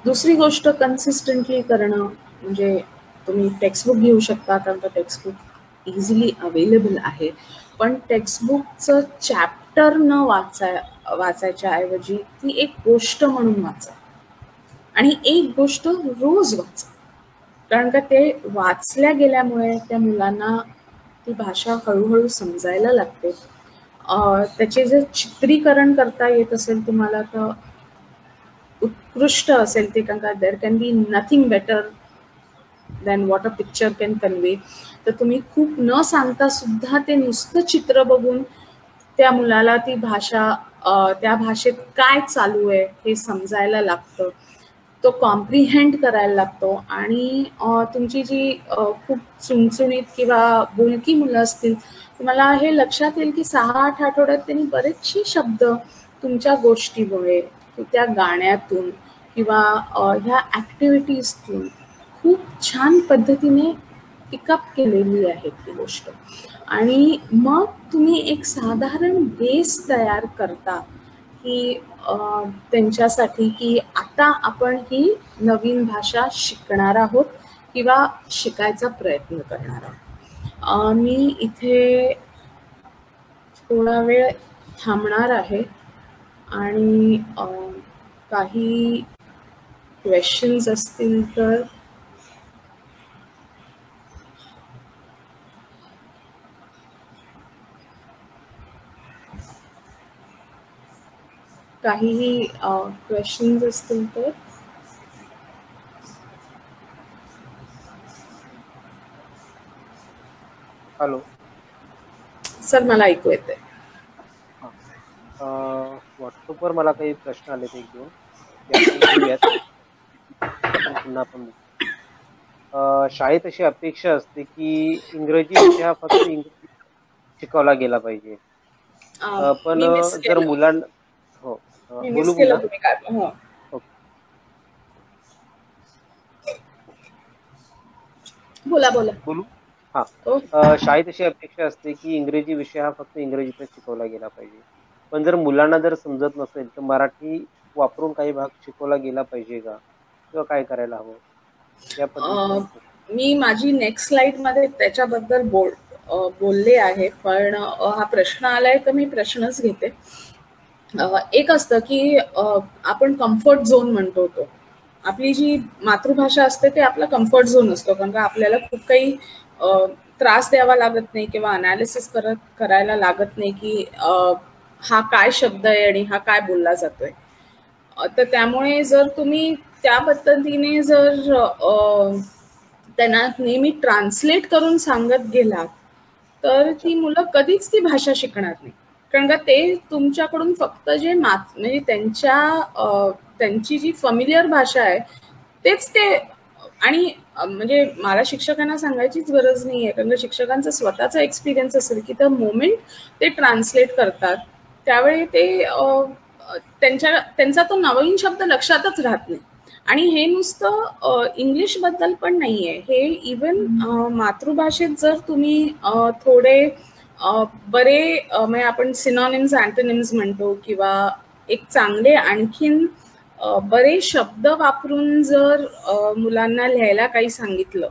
दुसरी गोष्ट कन्सिस्टंटली करणं म्हणजे तुम्ही टेक्स्टबुक घेऊ शकता, कारण का टेक्स्टबुक इझिली अवेलेबल आहे. पण टेक्स्टबुकचं चॅप्टर न वाचायच्या ऐवजी ती एक गोष्ट म्हणून वाचा, आणि एक गोष्ट रोज वाचा. कारण का ते वाचल्या गेल्यामुळे त्या मुलांना ती भाषा हळूहळू समजायला लागते. त्याचे जर चित्रीकरण करता येत असेल तुम्हाला तर उत्कृष्ट असेल ते, कारण का there can be nothing better than what a picture can convey. तर तुम्ही खूप न सांगता सुद्धा ते नुसतं चित्र बघून त्या मुलाला ती भाषा, त्या भाषेत काय चालू आहे हे समजायला लागतं, तो कॉम्प्रिहेंड करायला लागतो. आणि तुमची जी खूप चुणचुणीत किंवा बोलकी मुलं असतील, तुम्हाला हे लक्षात येईल की 6-8 आठवड्यात त्यांनी बरेचसे शब्द तुमच्या गोष्टीमुळे, त्या गाण्यातून किंवा ह्या ॲक्टिव्हिटीजतून खूप छान पद्धतीने पिकअप केलेली आहे ती गोष्ट. आणि मग तुम्ही एक साधारण बेस तयार करता की त्यांच्यासाठी की आता आपण ही नवीन भाषा शिकणार आहोत किंवा शिकायचा प्रयत्न करणार आहोत. मी इथे थोडा वेळ थांबणार आहे आणि काही क्वेश्चन्स असतील तर काहीही क्वेश्चन्स असतील तर हॅलो सर, मला ऐकू येते. व्हॉट्सअपवर मला काही प्रश्न आलेत एक दोन, ते आपण घेऊयात. पुन्हा आपण शाळेत अशी अपेक्षा असते की इंग्रजी विषय हा फक्त इंग्रजी शिकवला गेला पाहिजे. पण जर मुलांना बोलू पुन्हा. बोलू. शाळेत अशी अपेक्षा असते की इंग्रजी विषय हा फक्त इंग्रजीतच शिकवला गेला पाहिजे. पण जर मुलांना जर समजत नसेल तर मराठी वापरून काही भाग शिकवला गेला पाहिजे का, किंवा काय करायला हवं या पद्धतीने? मी माझी नेक्स्ट स्लाइड मध्ये त्याच्याबद्दल बोलले आहे, पण हा प्रश्न आलाय तर मी प्रश्नच घेते. एक असतं की आपण कम्फर्ट झोन म्हणतो, तो आपली जी मातृभाषा असते ते आपला कम्फर्ट झोन असतो, कारण का आपल्याला खूप काही त्रास द्यावा लागत नाही किंवा अनालिसिस करायला लागत नाही की हा काय शब्द आहे आणि हा काय बोलला जातोय. तर त्यामुळे जर तुम्ही त्या पद्धतीने जर त्यांना नेहमी ट्रान्सलेट करून सांगत गेलात तर ती मुलं कधीच ती भाषा शिकणार नाही, कारण का ते तुमच्याकडून फक्त जे म्हणजे त्यांची जी फॅमिलियर भाषा आहे तेच ते. आणि म्हणजे मला शिक्षकांना सांगायचीच गरज नाही आहे, कारण शिक्षकांचा स्वतःचा एक्सपिरियन्स असेल की द मोमेंट ते ट्रान्सलेट करतात त्यावेळी ते त्यांचा तो नवीन शब्द लक्षातच राहत नाही. आणि हे नुसतं इंग्लिश बद्दल पण नाहीये, हे इवन मातृभाषेत जर तुम्ही थोडे बरे म्हणजे आपण सिनॉनिम्स अँटोनिम्स म्हणतो किंवा एक चांगले आणखीन बरे शब्द वापरून जर मुलांना लिहायला काही सांगितलं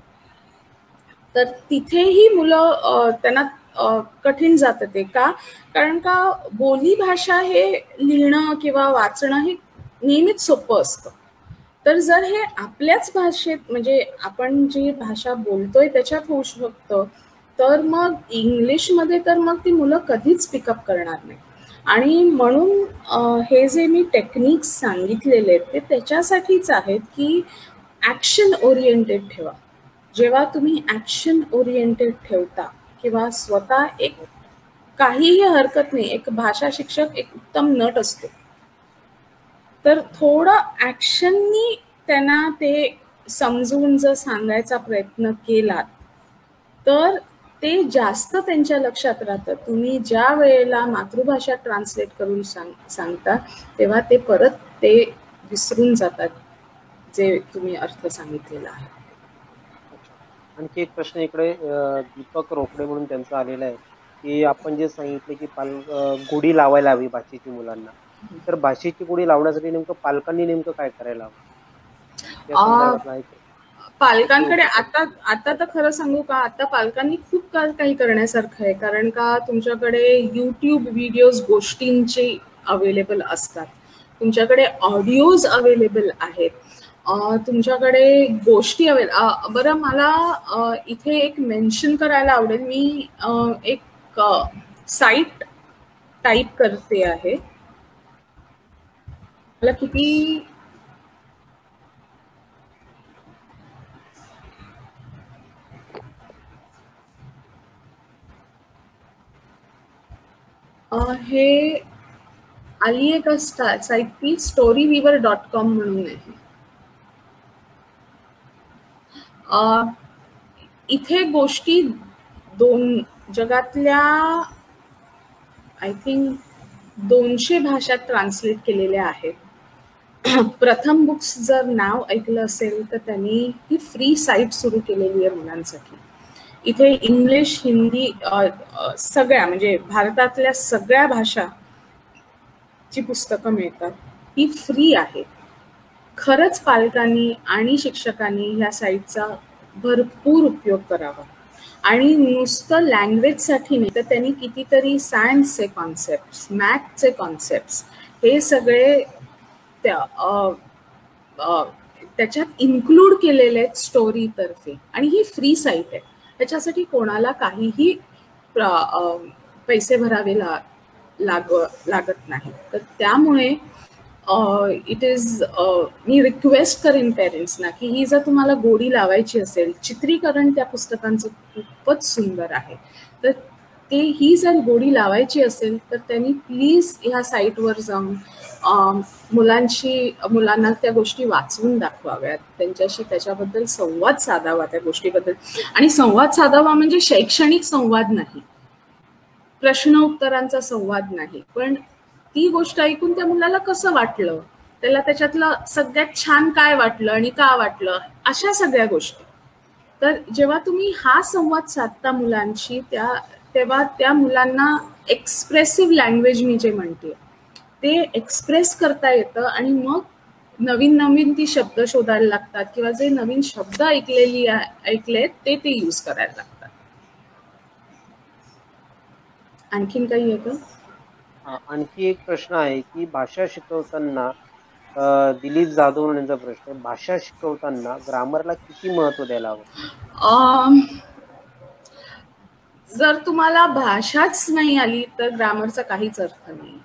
तर तिथेही मुलं त्यांना कठीण जातं ते का, कारण का बोली भाषा हे लिहिणं किंवा वाचणं हे नेहमीच सोपं असतं. तर जर हे आपल्याच भाषेत म्हणजे आपण जी भाषा बोलतोय त्याच्यात होऊ शकतं, तर मग इंग्लिशमध्ये तर मग ती मुलं कधीच पिकअप करणार नाही. आणि म्हणून हे जे मी टेक्निक्स सांगितलेले आहेत ते त्याच्यासाठीच आहेत की ॲक्शन ओरिएंटेड ठेवा. जेव्हा तुम्ही ॲक्शन ओरिएंटेड ठेवता किंवा स्वतः एक काहीही हरकत नाही, एक भाषा शिक्षक एक उत्तम नट असतो, तर थोडं ॲक्शननी त्यांना ते समजून जर सांगायचा प्रयत्न केलात तर ते जास्त त्यांच्या लक्षात राहतं. तुम्ही ज्या वेळेला मातृभाषा ट्रान्सलेट करून सांगता तेव्हा ते परत ते विसरून जातात जे तुम्ही अर्थ सांगितलेला आहे. आणखी एक प्रश्न इकडे दीपक रोकडे म्हणून त्यांचा आलेला आहे की आपण जे सांगितले की गोडी लावायला हवी भाषेची मुलांना, तर भाषेची गोडी लावण्यासाठी नेमकं पालकांनी नेमकं काय करायला हवं? या संदर्भात माहिती पालकांकडे आता तर खरं सांगू का, आता पालकांनी खूप काही करण्यासारखं आहे. कारण का तुमच्याकडे YouTube व्हिडिओज गोष्टींचे अवेलेबल असतात, तुमच्याकडे ऑडिओज अवेलेबल आहेत, तुमच्याकडे गोष्टी बरं मला इथे एक मेन्शन करायला आवडेल. मी एक साईट टाईप करते आहे. मला किती हे आली आहे का साईट ती storyweaver.com म्हणून आहे. इथे गोष्टी जगातल्या आय थिंक 200 भाषात ट्रान्सलेट केलेल्या आहेत. प्रथम बुक्स जर नाव ऐकलं असेल तर त्यांनी ही फ्री साईट सुरू केलेली आहे मुलांसाठी. इथे इंग्लिश, हिंदी सगळ्या म्हणजे भारतातल्या सगळ्या भाषा ची पुस्तकं मिळतात. ही फ्री आहे. खरंच पालकांनी आणि शिक्षकांनी ह्या साईटचा भरपूर उपयोग करावा. आणि नुसतं लँग्वेजसाठी नाही तर त्यांनी कितीतरी सायन्सचे कॉन्सेप्ट्स, मॅथचे कॉन्सेप्ट्स हे सगळे त्याच्यात इन्क्लूड केलेले आहेत स्टोरीतर्फे. आणि ही फ्री साईट आहे, त्याच्यासाठी कोणाला काहीही पैसे भरावे लागत नाही. तर त्यामुळे इट इज मी रिक्वेस्ट करेन पेरेंट्सना की ही जर तुम्हाला गोडी लावायची असेल, चित्रीकरण त्या पुस्तकांचं खूपच सुंदर आहे, तर ही जर गोडी लावायची असेल तर त्यांनी प्लीज ह्या साईटवर जाऊन मुलांना त्या गोष्टी वाचवून दाखवाव्यात, त्यांच्याशी त्याच्याबद्दल संवाद साधावा त्या गोष्टीबद्दल. आणि संवाद साधावा म्हणजे शैक्षणिक संवाद नाही, प्रश्न उत्तरांचा संवाद नाही, पण ती गोष्ट ऐकून त्या मुलाला कसं वाटलं, त्याला त्याच्यातलं सगळ्यात छान काय वाटलं आणि का वाटलं, अशा सगळ्या गोष्टी. तर जेव्हा तुम्ही हा संवाद साधता मुलांशी तेव्हा त्या मुलांना एक्सप्रेसिव्ह लँग्वेज मी जे म्हणते ते एक्सप्रेस करता येतं. आणि मग नवीन ती शब्द शोधायला लागतात किंवा जे नवीन शब्द ऐकलेत ते यूज करायला लागतात. आणखीन काही येतं? आणखी एक प्रश्न आहे की भाषा शिकवताना, दिलीप जाधव यांचा प्रश्न आहे, भाषा शिकवताना ग्रामरला किती महत्व द्यायला हवं? जर तुम्हाला भाषाच नाही आली तर ग्रामरचा काहीच अर्थ नाही.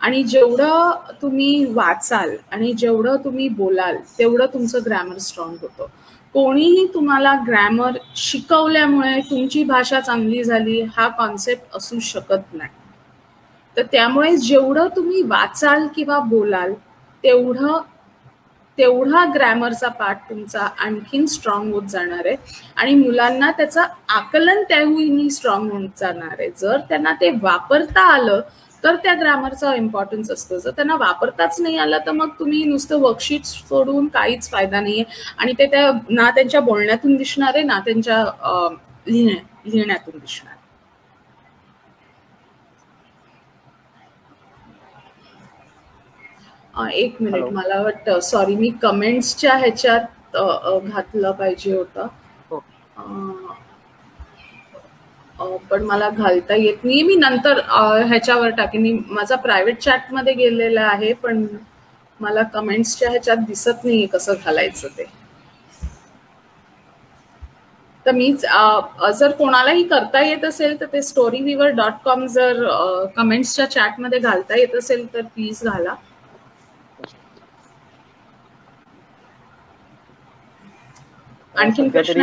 आणि जेवढं तुम्ही वाचाल आणि जेवढं तुम्ही बोलाल तेवढं तुमचं ग्रामर स्ट्रॉंग होतं. कोणीही तुम्हाला ग्रामर शिकवल्यामुळे तुमची भाषा चांगली झाली हा कॉन्सेप्ट असू शकत नाही. तर त्यामुळे जेवढं तुम्ही वाचाल किंवा बोलाल तेवढा ग्रॅमरचा पार्ट तुमचा आणखीन स्ट्रॉंग होत जाणार आहे. आणि मुलांना त्याचं आकलन त्याहूनही स्ट्रॉंग होत जाणार आहे. जर त्यांना ते वापरता आलं तर त्या ग्रामरचा इम्पॉर्टन्स असतो. जर त्यांना वापरताच नाही आलं तर मग तुम्ही नुसतं वर्कशीट सोडून काहीच फायदा नाहीये. आणि ते ना त्यांच्या बोलण्यातून दिसणार आहे ना त्यांच्या लिहिण्यातून दिसणार. एक मिनिट, मला वाटतं सॉरी मी कमेंट्सच्या ह्याच्यात घातलं पाहिजे होतं, पण मला घालता येत नाही. मी नंतर ह्याच्यावर टाकेन. माझा प्रायव्हेट चॅट मध्ये गेलेला आहे पण मला कमेंट्सच्या ह्याच्यात दिसत नाही कसं घालायचं ते. तर मीच जर कोणालाही करता येत असेल तर ते storyweaver.com जर कमेंट्सच्या चॅटमध्ये घालता येत असेल तर प्लीज घाला. आणखीन प्रश्न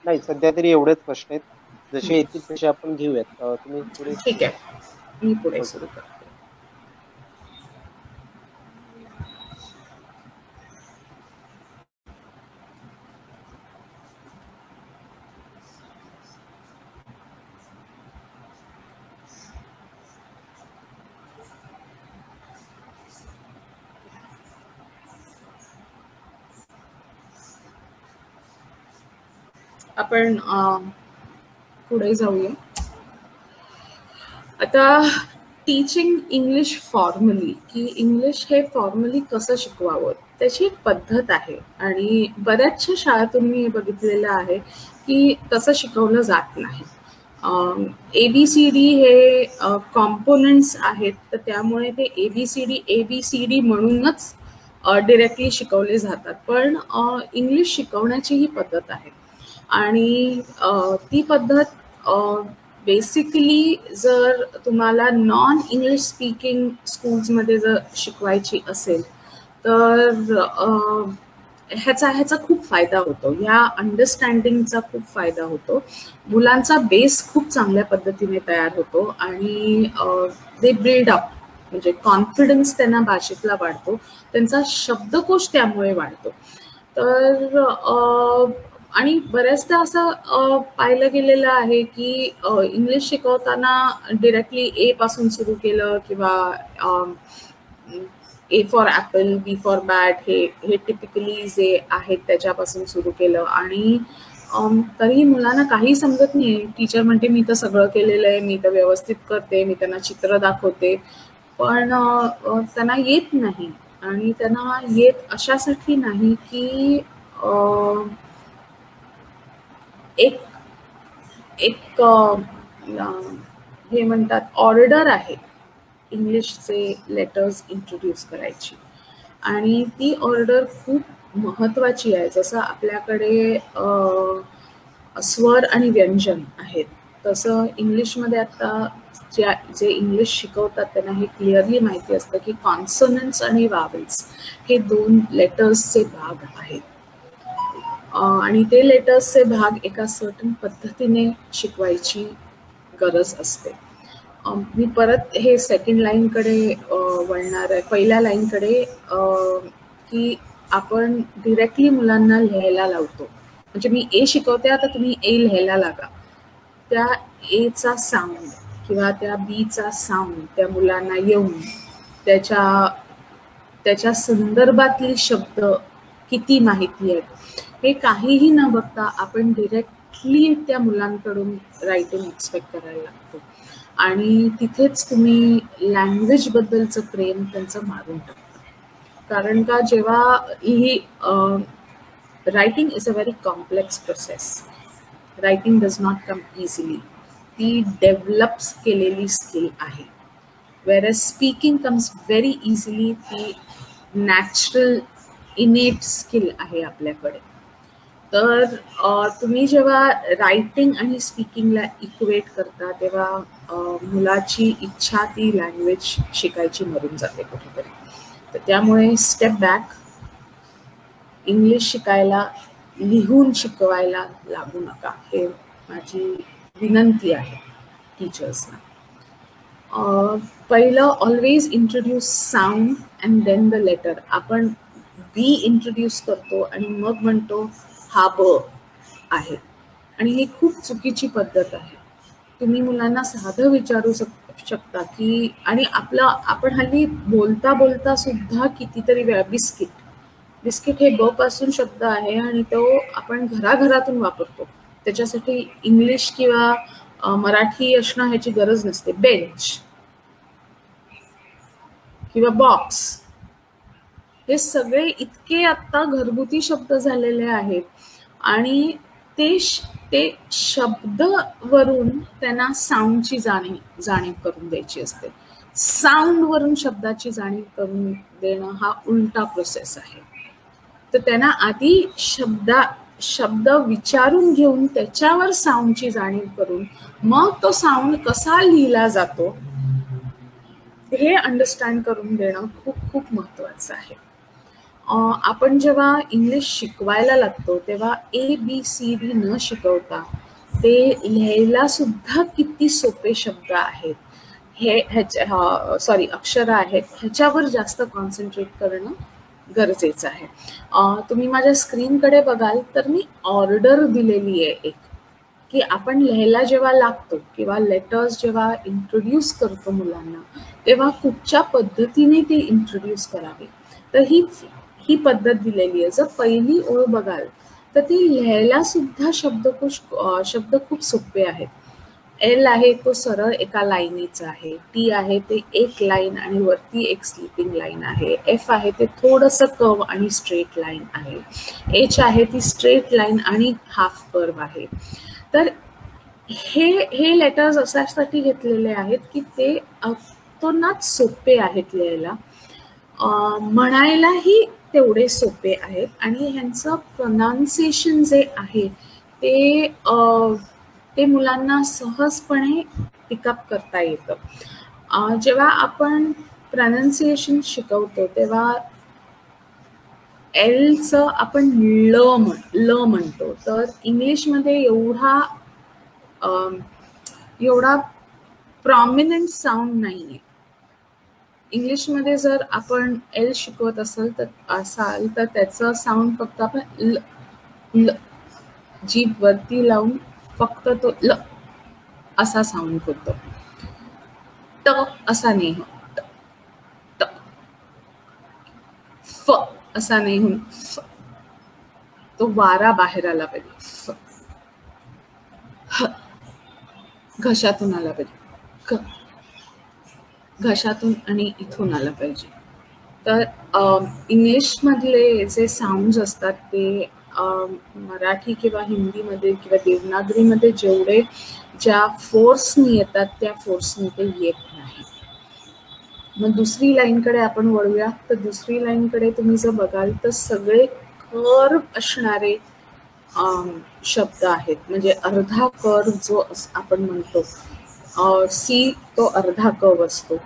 नाही, सध्या तरी एवढेच प्रश्न आहेत. जसे येतील तसे आपण घेऊयात. तुम्ही पुढे. ठीक आहे, मी पुढे सुरू करते. आपण पुढे जाऊया. आता टीचिंग इंग्लिश फॉर्मली, की इंग्लिश हे फॉर्मली कसं शिकवावं त्याची एक पद्धत आहे आणि बऱ्याचशा शाळातून मी बघितलेलं आहे की तसं शिकवलं जात नाही. ABCD हे कॉम्पोनंट्स आहेत, तर त्यामुळे ते ABCD म्हणूनच डिरेक्टली शिकवले जातात. पण इंग्लिश शिकवण्याची ही पद्धत आहे आणि ती पद्धत बेसिकली जर तुम्हाला नॉन इंग्लिश स्पीकिंग स्कूल्समध्ये जर शिकवायची असेल तर ह्याचा खूप फायदा होतो, ह्या अंडरस्टँडिंगचा खूप फायदा होतो. मुलांचा बेस खूप चांगल्या पद्धतीने तयार होतो आणि दे बिल्ड अप, म्हणजे कॉन्फिडन्स त्यांना भाषेतला वाढतो, त्यांचा शब्दकोश त्यामुळे वाढतो. तर आणि बऱ्याचदा असं पाहिलं गेलेलं आहे की इंग्लिश शिकवताना डिरेक्टली ए पासून सुरू केलं किंवा A for Apple, B for bat हे टिपिकली जे आहेत त्याच्यापासून सुरू केलं आणि तरीही मुलांना काही समजत नाही. टीचर म्हणते मी तर सगळं केलेलं आहे, मी तर व्यवस्थित करते, मी त्यांना चित्र दाखवते, पण त्यांना येत नाही. आणि त्यांना येत अशासाठी नाही की एक हे म्हणतात ऑर्डर आहे इंग्लिशचे लेटर्स इंट्रोड्यूस करायची आणि ती ऑर्डर खूप महत्त्वाची आहे. जसं आपल्याकडे स्वर आणि व्यंजन आहेत तसं इंग्लिशमध्ये आता जे इंग्लिश शिकवतात त्यांना हे क्लिअरली माहिती असतं की कॉन्सोनंट्स आणि वावेल्स हे 2 लेटर्सचे भाग आहेत आणि ते लेटर्सचे भाग एका सर्टन पद्धतीने शिकवायची गरज असते. मी परत हे सेकंड लाईनकडे वळणार आहे, पहिल्या लाईनकडे, की आपण डिरेक्टली मुलांना लिहायला लावतो. म्हणजे मी ए शिकवते, आता तुम्ही ए लिहायला लागा. त्या एचा साऊंड किंवा त्या बीचा साऊंड त्या मुलांना येऊन त्याच्या संदर्भातली शब्द किती माहिती आहेत हे काहीही न बघता आपण डिरेक्टली त्या मुलांकडून रायटिंग एक्सपेक्ट करायला लागतो आणि तिथेच तुम्ही लँग्वेज बद्दलचं प्रेम त्यांचं मारून टाकता. कारण का जेव्हा ही writing is a very complex process. Writing does not come easily. ती डेव्हलप्स केलेली स्किल आहे. whereas speaking comes very easily. ती नॅचरल इनेट स्किल आहे आपल्याकडे. तर तुम्ही जेव्हा रायटिंग आणि स्पीकिंगला इक्वेट करता तेव्हा मुलाची इच्छा ती लँग्वेज शिकायची मरून जाते कुठेतरी. तर त्यामुळे स्टेप बॅक, इंग्लिश शिकायला लिहून शिकवायला लागू नका, हे माझी विनंती आहे टीचर्सना. पहिलं always introduce sound and then the letter. आपण बी इंट्रोड्यूस करतो आणि मग म्हणतो हा ब आहे आणि ही खूप चुकीची पद्धत आहे. तुम्ही मुलांना साधं विचारू शकता की, आणि आपण हल्ली बोलता बोलता सुद्धा कितीतरी वेळा बिस्किट हे ब पासून शब्द आहे आणि तो आपण घराघरातून वापरतो. त्याच्यासाठी इंग्लिश किंवा मराठी असणं ह्याची गरज नसते. बेंच किंवा बॉक्स हे सगळे इतके आता घरगुती शब्द झालेले आहेत आणि ते शब्द वरून त्यांना साऊंडची जाणीव करून द्यायची असते. साऊंड वरून शब्दाची जाणीव करून देणं हा उलटा प्रोसेस आहे. तर त्यांना आधी शब्द विचारून घेऊन त्याच्यावर साऊंडची जाणीव करून मग तो साऊंड कसा लिहिला जातो हे अंडरस्टँड करून देणं खूप खूप महत्वाचं आहे. आपण जेव्हा इंग्लिश शिकवायला लागतो तेव्हा ABCD न शिकवता ते लिहायला सुद्धा किती सोपे शब्द आहेत अक्षर आहेत ह्याच्यावर जास्त कॉन्सन्ट्रेट करणं गरजेचं आहे. तुम्ही माझ्या स्क्रीनकडे बघाल तर मी ऑर्डर दिलेली आहे एक, की आपण लिहायला जेव्हा लागतो किंवा लेटर्स जेव्हा इंट्रोड्यूस करतो मुलांना तेव्हा कुठच्या पद्धतीने ते इंट्रोड्यूस करावे. तर ही पद्धत दिलेली आहे. जर पहिली ओळ बघाल तर ती लिहायला सुद्धा शब्द खूप सोपे आहेत. L आहे तो सरळ एका लाईनीचा आहे, T आहे ते एक लाईन आणि वरती एक स्लीपिंग लाईन आहे, F आहे ते थोडंसं कर्व आणि स्ट्रेट लाईन आहे, H आहे ती स्ट्रेट लाईन आणि हाफ कर्व आहे. तर हे लेटर्स अशासाठी घेतलेले आहेत की ते अतोनात सोपे आहेत लिहायला, म्हणायलाही तेवढे सोपे आहेत आणि ह्यांचं प्रोनाउन्सिएशन जे आहे ते मुलांना सहजपणे पिकअप करता येतं. जेव्हा आपण प्रोनाउन्सिएशन शिकवतो तेव्हा Lचं आपण ल म्हणतो, तर इंग्लिशमध्ये एवढा प्रॉमिनंट साऊंड नाही आहे. इंग्लिशमध्ये जर आपण L शिकवत असाल तर त्याचं साऊंड फक्त आपण ल जीभ वरती लावून फक्त तो ल असा साऊंड होतो, ट असा नाही होत, ट फ असा नाही होत, तो वारा बाहेर आला पाहिजे, घशातून आला पाहिजे, घशातून आणि इथून आला पाहिजे. तर इंग्लिशमधले जे साऊंड्स असतात ते मराठी किंवा हिंदीमध्ये किंवा देवनागरीमध्ये ज्या फोर्सनी येतात त्या फोर्सनी ते येत नाही. मग दुसरी लाईनकडे आपण वळूया. तर दुसरी लाईनकडे तुम्ही जर बघाल तर सगळे कर्व असणारे शब्द आहेत, म्हणजे अर्धा कर्व जो आपण म्हणतो, C तो अर्धा कर्व असतो,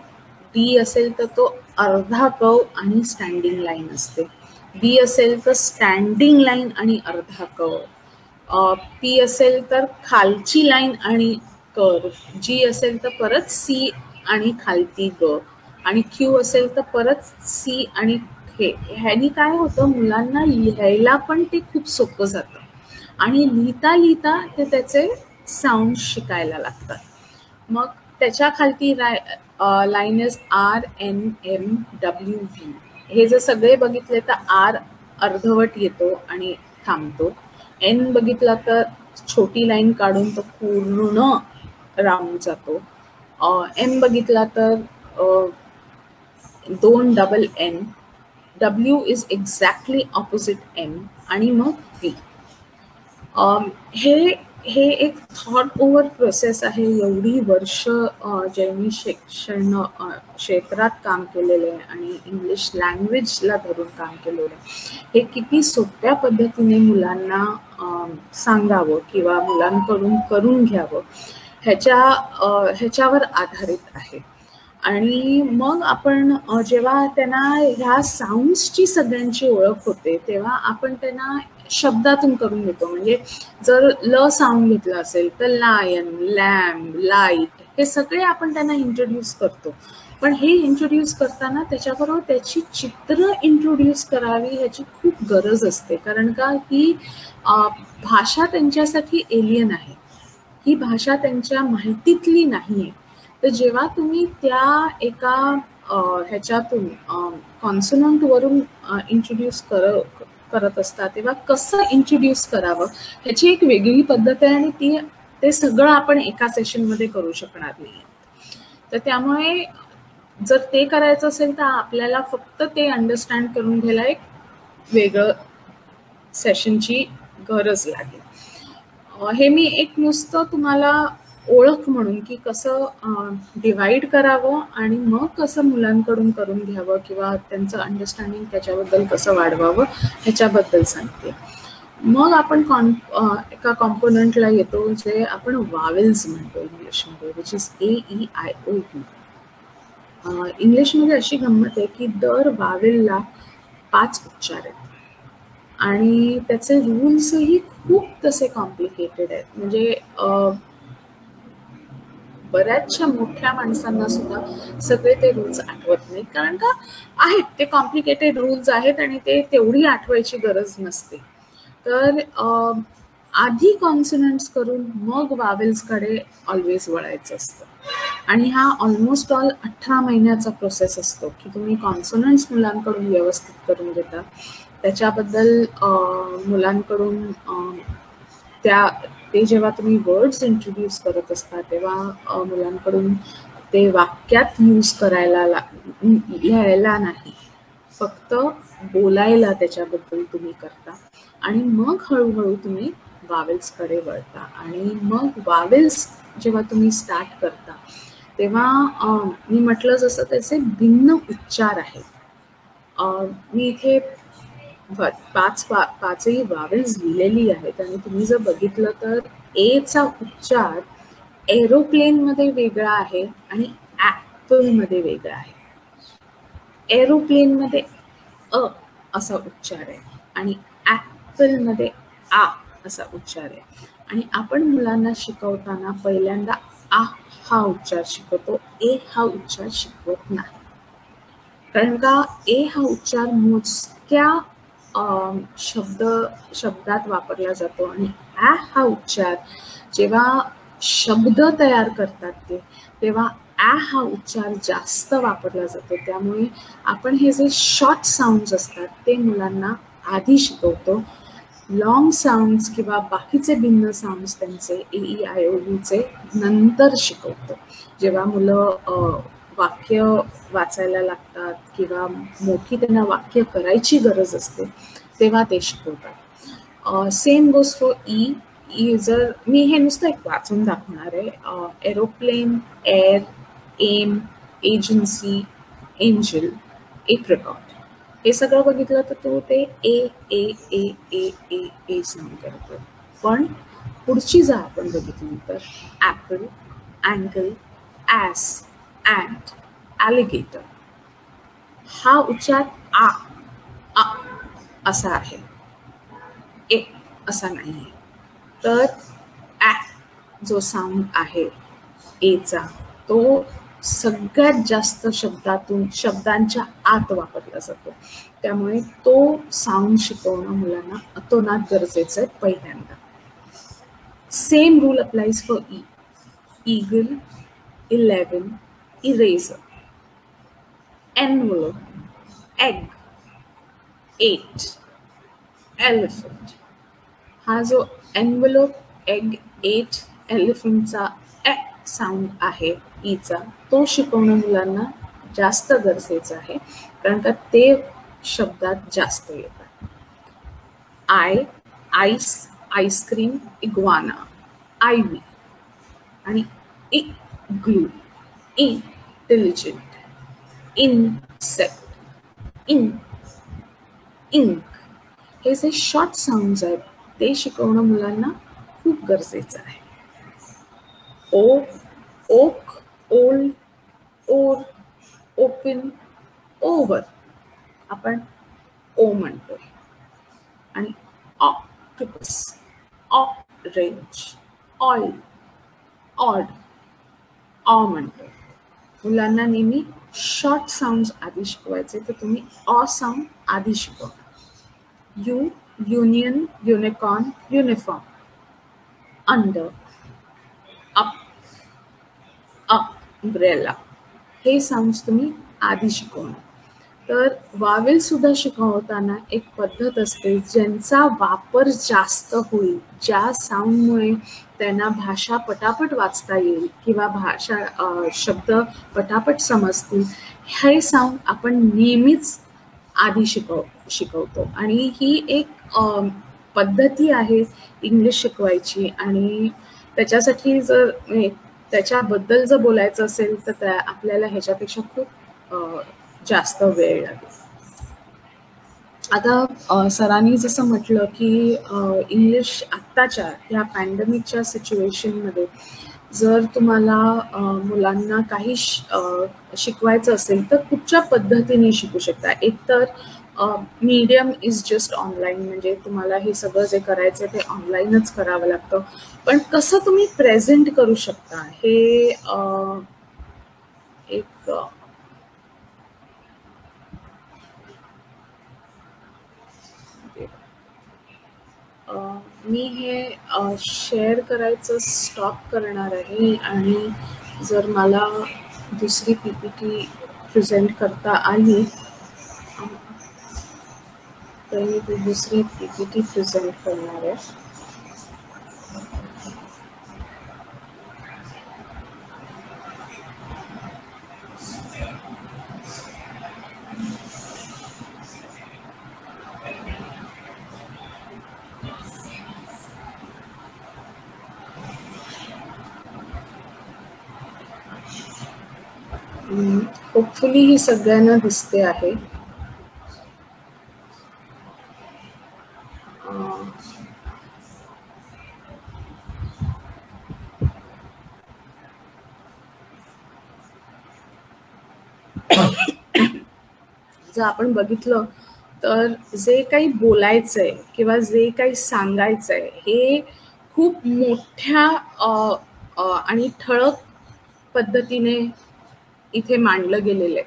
D असेल तर तो अर्धा कर्व आणि स्टँडिंग लाईन असते, B असेल तर स्टँडिंग लाईन आणि अर्धा कर्व, P असेल तर खालची लाईन आणि कर्व, G असेल तर परत C आणि खालती ग, आणि Q असेल तर परत C आणि हे. ह्यानी काय होतं, मुलांना लिहायला पण ते खूप सोपं जातं आणि लिहिता लिहिता ते त्याचे साऊंड शिकायला लागतात. मग त्याच्या खालती लाईन इज RNMWV. हे जर सगळे बघितले तर R अर्धवट येतो आणि थांबतो, N बघितला तर छोटी लाईन काढून तो पूर्ण राऊंड जातो, M बघितला तर 2 double N, W is exactly opposite M आणि मग V. हे एक थॉट ओव्हर प्रोसेस आहे. एवढी वर्ष ज्यांनी शिक्षण क्षेत्रात काम केलेलं आहे आणि इंग्लिश लँग्वेजला धरून काम केलेलं आहे, हे किती सोप्या पद्धतीने मुलांना सांगावं किंवा मुलांकडून करून घ्यावं ह्याच्यावर आधारित आहे. आणि मग आपण जेव्हा त्यांना ह्या साऊंड्सची सगळ्यांची ओळख होते तेव्हा आपण त्यांना शब्दातून करून घेतो. म्हणजे जर ल साऊंड घेतला असेल तर लायन, लॅम्ब, लाईट हे सगळे आपण त्यांना इंट्रोड्यूस करतो. पण हे इंट्रोड्यूस करताना त्याच्याबरोबर त्याची चित्र इंट्रोड्यूस करावी ह्याची खूप गरज असते, कारण का ही भाषा त्यांच्यासाठी एलियन आहे, ही भाषा त्यांच्या माहितीतली नाही आहे. तर जेव्हा तुम्ही त्या एका ह्याच्यातून कॉन्सोनंट वरून इंट्रोड्यूस करत असता तेव्हा कसं इंट्रोड्यूस करावं ह्याची एक वेगळी पद्धत आहे आणि ते सगळं आपण एका सेशनमध्ये करू शकणार नाही. तर त्यामुळे जर ते करायचं असेल तर आपल्याला फक्त ते अंडरस्टँड करून घ्यायला एक वेगळं सेशनची गरज लागेल. हे मी एक नुसतं तुम्हाला ओळख म्हणून की कसं डिवाइड करावं आणि मग कसं मुलांकडून करून घ्यावं किंवा त्यांचं अंडरस्टँडिंग त्याच्याबद्दल कसं वाढवावं ह्याच्याबद्दल सांगते. मग आपण एका कॉम्पोनंटला येतो जे आपण वावेल्स म्हणतो इंग्लिशमध्ये, विच इज AEIOU. इंग्लिशमध्ये अशी गंमत आहे की दर वावेलला 5 उच्चार आहेत आणि त्याचे रूल्सही खूप तसे कॉम्प्लिकेटेड आहेत. म्हणजे बऱ्याचशा मोठ्या माणसांना सुद्धा सगळे ते रूल्स आठवत नाहीत, कारण का आहेत ते कॉम्प्लिकेटेड रूल्स आहेत आणि ते तेवढी आठवायची गरज नसते. तर आधी कॉन्सोनंट्स करून मग वावेल्सकडे ऑलवेज वळायचं असतं आणि हा ऑलमोस्ट ऑल 18 महिन्याचा प्रोसेस असतो की तुम्ही कॉन्सोनंट्स मुलांकडून व्यवस्थित करून घेता. त्याच्याबद्दल मुलांकडून ते जेव्हा तुम्ही वर्ड्स इंट्रोड्यूस करत असता तेव्हा मुलांकडून ते वाक्यात यूज करायला लिहायला नाही, फक्त बोलायला त्याच्याबद्दल तुम्ही करता आणि मग हळूहळू तुम्ही वावेल्सकडे वळता. आणि मग वावेल्स जेव्हा तुम्ही स्टार्ट करता तेव्हा मी म्हटलं जसं त्याचे भिन्न उच्चार आहेत. मी इथे पाचही वावेल्स लिहिलेली आहेत आणि तुम्ही जर बघितलं तर एचा उच्चार एरोप्लेनमध्ये वेगळा आहे आणि ॲपलमध्ये वेगळा आहे. एरोप्लेनमध्ये अ असा उच्चार आहे आणि ॲपलमध्ये आ असा उच्चार आहे. आणि आपण मुलांना शिकवताना पहिल्यांदा आ हा उच्चार शिकवतो, ए हा उच्चार शिकवत नाही. कारण का ए हा उच्चार मोजक्या शब्दात वापरला जातो आणि ॲ हा उच्चार जेव्हा शब्द तयार करतात तेव्हा ॲ हा उच्चार जास्त वापरला जातो. त्यामुळे आपण हे जे शॉर्ट साऊंड्स असतात ते मुलांना आधी शिकवतो. लॉंग साऊंड्स किंवा बाकीचे भिन्न साऊंड्स त्यांचे AEIOUचे नंतर शिकवतो. जेव्हा मुलं वाक्य वाचायला लागतात किंवा मोठी त्यांना वाक्य करायची गरज असते तेव्हा ते शिकवतात. Same goes for E. जर मी हे नुसतं एक वाचून दाखवणार आहे. Aeroplane, air, aim, agency, angel, apricot हे सगळं बघितलं तर तो ते ए ए ए ए ए ए साऊंड करतो. पण पुढची जर आपण बघितली तर apple, angle, ass, ant, alligator हा उच्चार आ असा आहे, ए असा नाही. तर ॲ जो साऊंड आहे एचा तो सगळ्यात जास्त शब्दांच्या आत वापरला जातो. त्यामुळे तो साऊंड शिकवणं मुलांना अतोनात गरजेचं आहे पहिल्यांदा. Same rule applies for E. Eagle, 11, eraser, envelope, egg, 8, elephant. हा जो एनवलप, एग, 8, एलिफंटचा ए साऊंड आहे ईचा तो शिकवणं मुलांना जास्त गरजेचं आहे, कारण का ते शब्दात जास्त येतात. आय, आईस, आईस्क्रीम, इग्वाना, आयवी आणि इग्लू, इंटेलिजंट, इन्सेक्ट, इंक हे जे शॉर्ट साऊंड्स आहेत ते शिकवणं मुलांना खूप गरजेचं आहे. O, oak, old, or, open, over आपण ओ म्हणतो आणि octopus, orange, oil, odd, O म्हणतो. मुलांना नेहमी शॉर्ट साऊंड्स आधी शिकवायचे तर तुम्ही ऑ साऊंड आधी शिकवा. You, union, unicorn, uniform, under, up, umbrella हे साऊंड्स तुम्ही आधी शिकवणार. तर वावेल सुद्धा शिकवताना एक पद्धत असते ज्यांचा वापर जास्त होईल, ज्या साऊंडमुळे त्यांना भाषा पटापट वाचता येईल किंवा शब्द पटापट समजतील, हे साऊंड आपण नेहमीच आधी शिकवतो. आणि ही एक पद्धती आहे इंग्लिश शिकवायची आणि त्याच्यासाठी जर त्याच्याबद्दल जर बोलायचं असेल तर आपल्याला ह्याच्यापेक्षा खूप जास्त वेळ लागेल. आता सरांनी जसं म्हटलं की इंग्लिश आत्ताच्या ह्या पॅन्डेमिकच्या सिच्युएशनमध्ये जर तुम्हाला मुलांना काही शिकवायचं असेल तर कुठच्या पद्धतीने शिकू शकता. एकतर मीडियम इज जस्ट ऑनलाईन, म्हणजे तुम्हाला हे सगळं जे करायचं ते ऑनलाईनच करावं लागतं. पण कसं तुम्ही प्रेझेंट करू शकता हे एक मी हे शेअर करायचं स्टॉप करणार आहे आणि जर मला दुसरी PPT प्रेझेंट करता आली तर मी ती दुसरी PPT प्रेझेंट करणार आहे. होपफुली ही सगळ्यांना दिसते आहे. जर आपण बघितलं तर जे काही बोलायचंय किंवा जे काही सांगायचंय हे खूप मोठ्या आणि ठळक पद्धतीने इथे मांडलं गेलेलं आहे.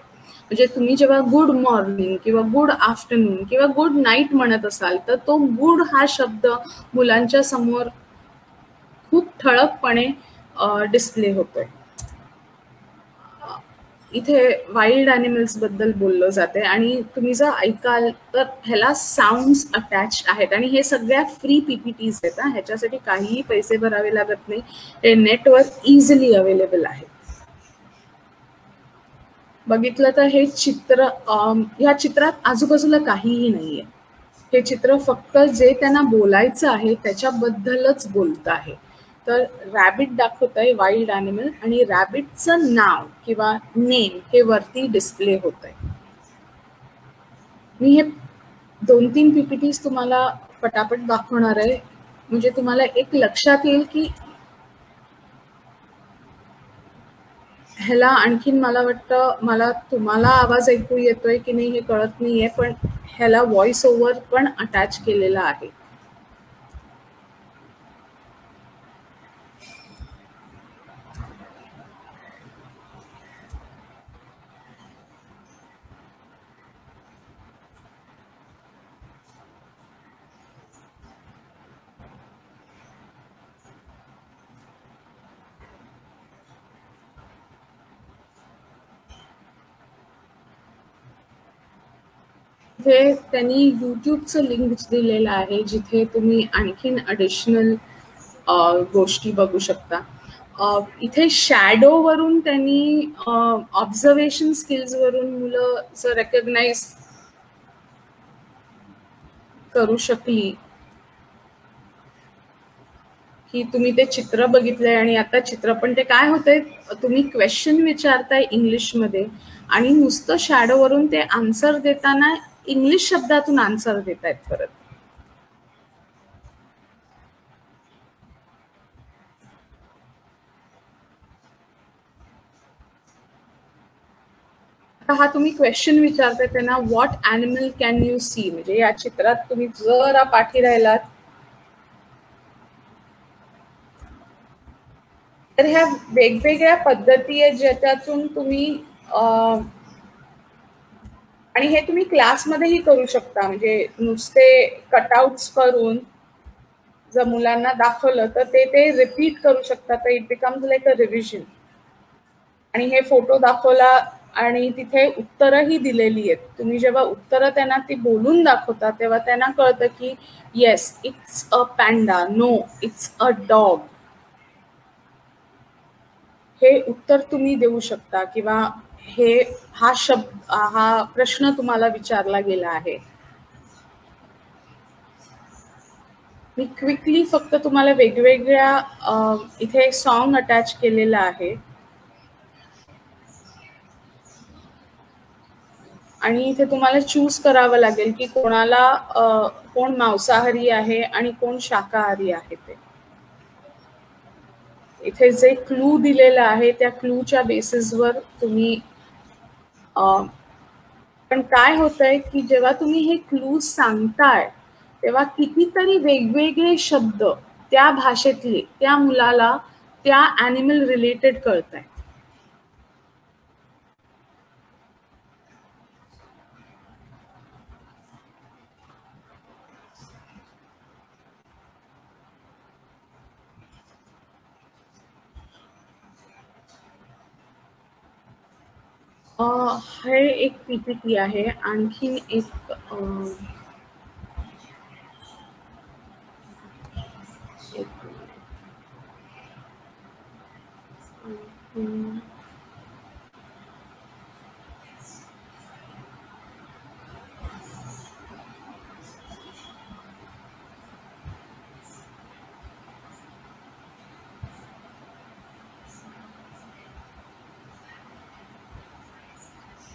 म्हणजे तुम्ही जेव्हा गुड मॉर्निंग किंवा गुड आफ्टरनून किंवा गुड नाईट म्हणत असाल तर तो गुड हा शब्द मुलांच्या समोर खूप ठळकपणे डिस्प्ले होतोय. इथे वाईल्ड ॲनिमल्स बद्दल बोललं जाते आणि तुम्ही जर ऐकाल तर ह्याला साऊंड्स अटॅच आहेत आणि हे सगळ्या फ्री PPTs आहेत. ह्याच्यासाठी काहीही पैसे भरावे लागत नाही. हे नेटवर इझिली अवेलेबल आहे. बघितलं तर हे चित्र, ह्या चित्रात आजूबाजूला काहीही नाहीये. हे चित्र फक्त जे त्यांना बोलायचं आहे त्याच्याबद्दलच बोलत आहे. तर रॅबिट दाखवत आहे, वाईल्ड ॲनिमल, आणि रॅबिटचं नाव किंवा नेम हे वरती डिस्प्ले होत आहे. मी हे 2-3 PPTs तुम्हाला पटापट दाखवणार आहे म्हणजे तुम्हाला एक लक्षात येईल की ह्याला आणखीन मला वाटतं मला तुम्हाला आवाज ऐकू येतोय की नाही हे कळत नाहीये, पण ह्याला व्हॉइस ओव्हर पण अटॅच केलेला आहे. इथे त्यांनी YouTubeचं लिंक दिलेलं आहे जिथे तुम्ही आणखीन ॲडिशनल गोष्टी बघू शकता. इथे शॅडोवरून त्यांनी ऑब्झर्वेशन स्किल्सवरून मुलं रेकग्नाइज करू शकली की तुम्ही ते चित्र बघितलंय आणि आता चित्र पण ते काय होतंय, तुम्ही क्वेश्चन विचारताय इंग्लिशमध्ये आणि नुसतं शॅडोवरून ते आन्सर देताना इंग्लिश शब्दातून आन्सर देत आहेत परत. हा तुम्ही क्वेश्चन विचारताय त्यांना, what animal can you see, म्हणजे या चित्रात तुम्ही जरा पाठी राहिलात तर ह्या वेगवेगळ्या पद्धती आहेत ज्याच्यातून तुम्ही आणि हे तुम्ही क्लासमध्येही करू शकता. म्हणजे नुसते कटआउट्स करून जर मुलांना दाखवलं तर ते रिपीट करू शकतात. तर it becomes like a revision. आणि हे फोटो दाखवला आणि तिथे उत्तरही दिलेली आहेत. तुम्ही जेव्हा उत्तरं त्यांना ती बोलून दाखवता तेव्हा त्यांना कळतं की yes it's a panda, no it's a dog, हे उत्तर तुम्ही देऊ शकता. किंवा हा प्रश्न तुम्हाला विचारला गेला आहे. मी क्विकली फक्त तुम्हाला वेगवेगळ्या इथे एक सॉन्ग अटॅच केलेला आहे आणि इथे तुम्हाला चूज करावं लागेल की कोणाला कोण मांसाहारी आहे आणि कोण शाकाहारी आहे. ते इथे जे क्लू दिलेलं आहे त्या क्लूच्या बेसिसवर तुम्ही पण काय होतंय की जेव्हा तुम्ही हे क्लू सांगताय तेव्हा कितीतरी वेगवेगळे शब्द त्या भाषेतले त्या मुलाला त्या ॲनिमल रिलेटेड कळतायत. हे एक पीपीटी आहे. आणखीन एक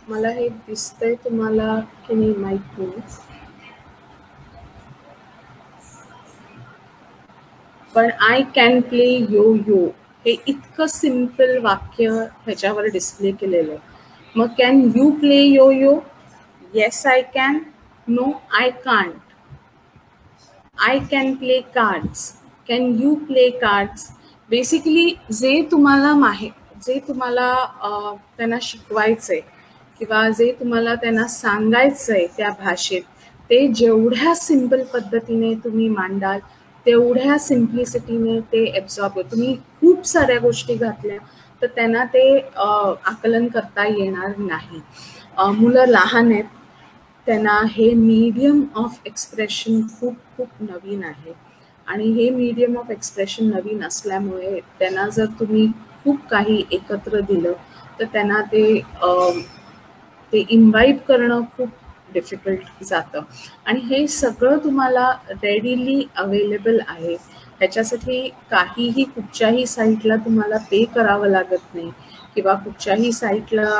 मला हे दिसतंय तुम्हाला की नाही माहित नाही, पण I can play yo yo हे इतकं सिम्पल वाक्य ह्याच्यावर डिस्प्ले केलेलं आहे. मग can you play yo yo? Yes I can. No I can't. I can play cards. Can you play cards? Basically जे तुम्हाला त्यांना शिकवायचंय किंवा जे तुम्हाला त्यांना सांगायचंय त्या भाषेत ते जेवढ्या सिम्पल पद्धतीने तुम्ही मांडाल तेवढ्या सिम्प्लिसिटीने ते ॲब्झॉर्ब होतं. तुम्ही खूप साऱ्या गोष्टी घातल्या तर त्यांना ते आकलन करता येणार नाही. मुलं लहान आहेत, त्यांना हे मीडियम ऑफ एक्सप्रेशन खूप खूप नवीन आहे आणि हे मीडियम ऑफ एक्सप्रेशन नवीन असल्यामुळे त्यांना जर तुम्ही खूप काही एकत्र दिलं तर त्यांना ते इन्व्हाइट करणं खूप डिफिकल्ट जातं. आणि हे सगळं तुम्हाला रेडीली अवेलेबल आहे. ह्याच्यासाठी काहीही कुठच्याही साईटला तुम्हाला पे करावं लागत नाही किंवा कुठच्याही साईटला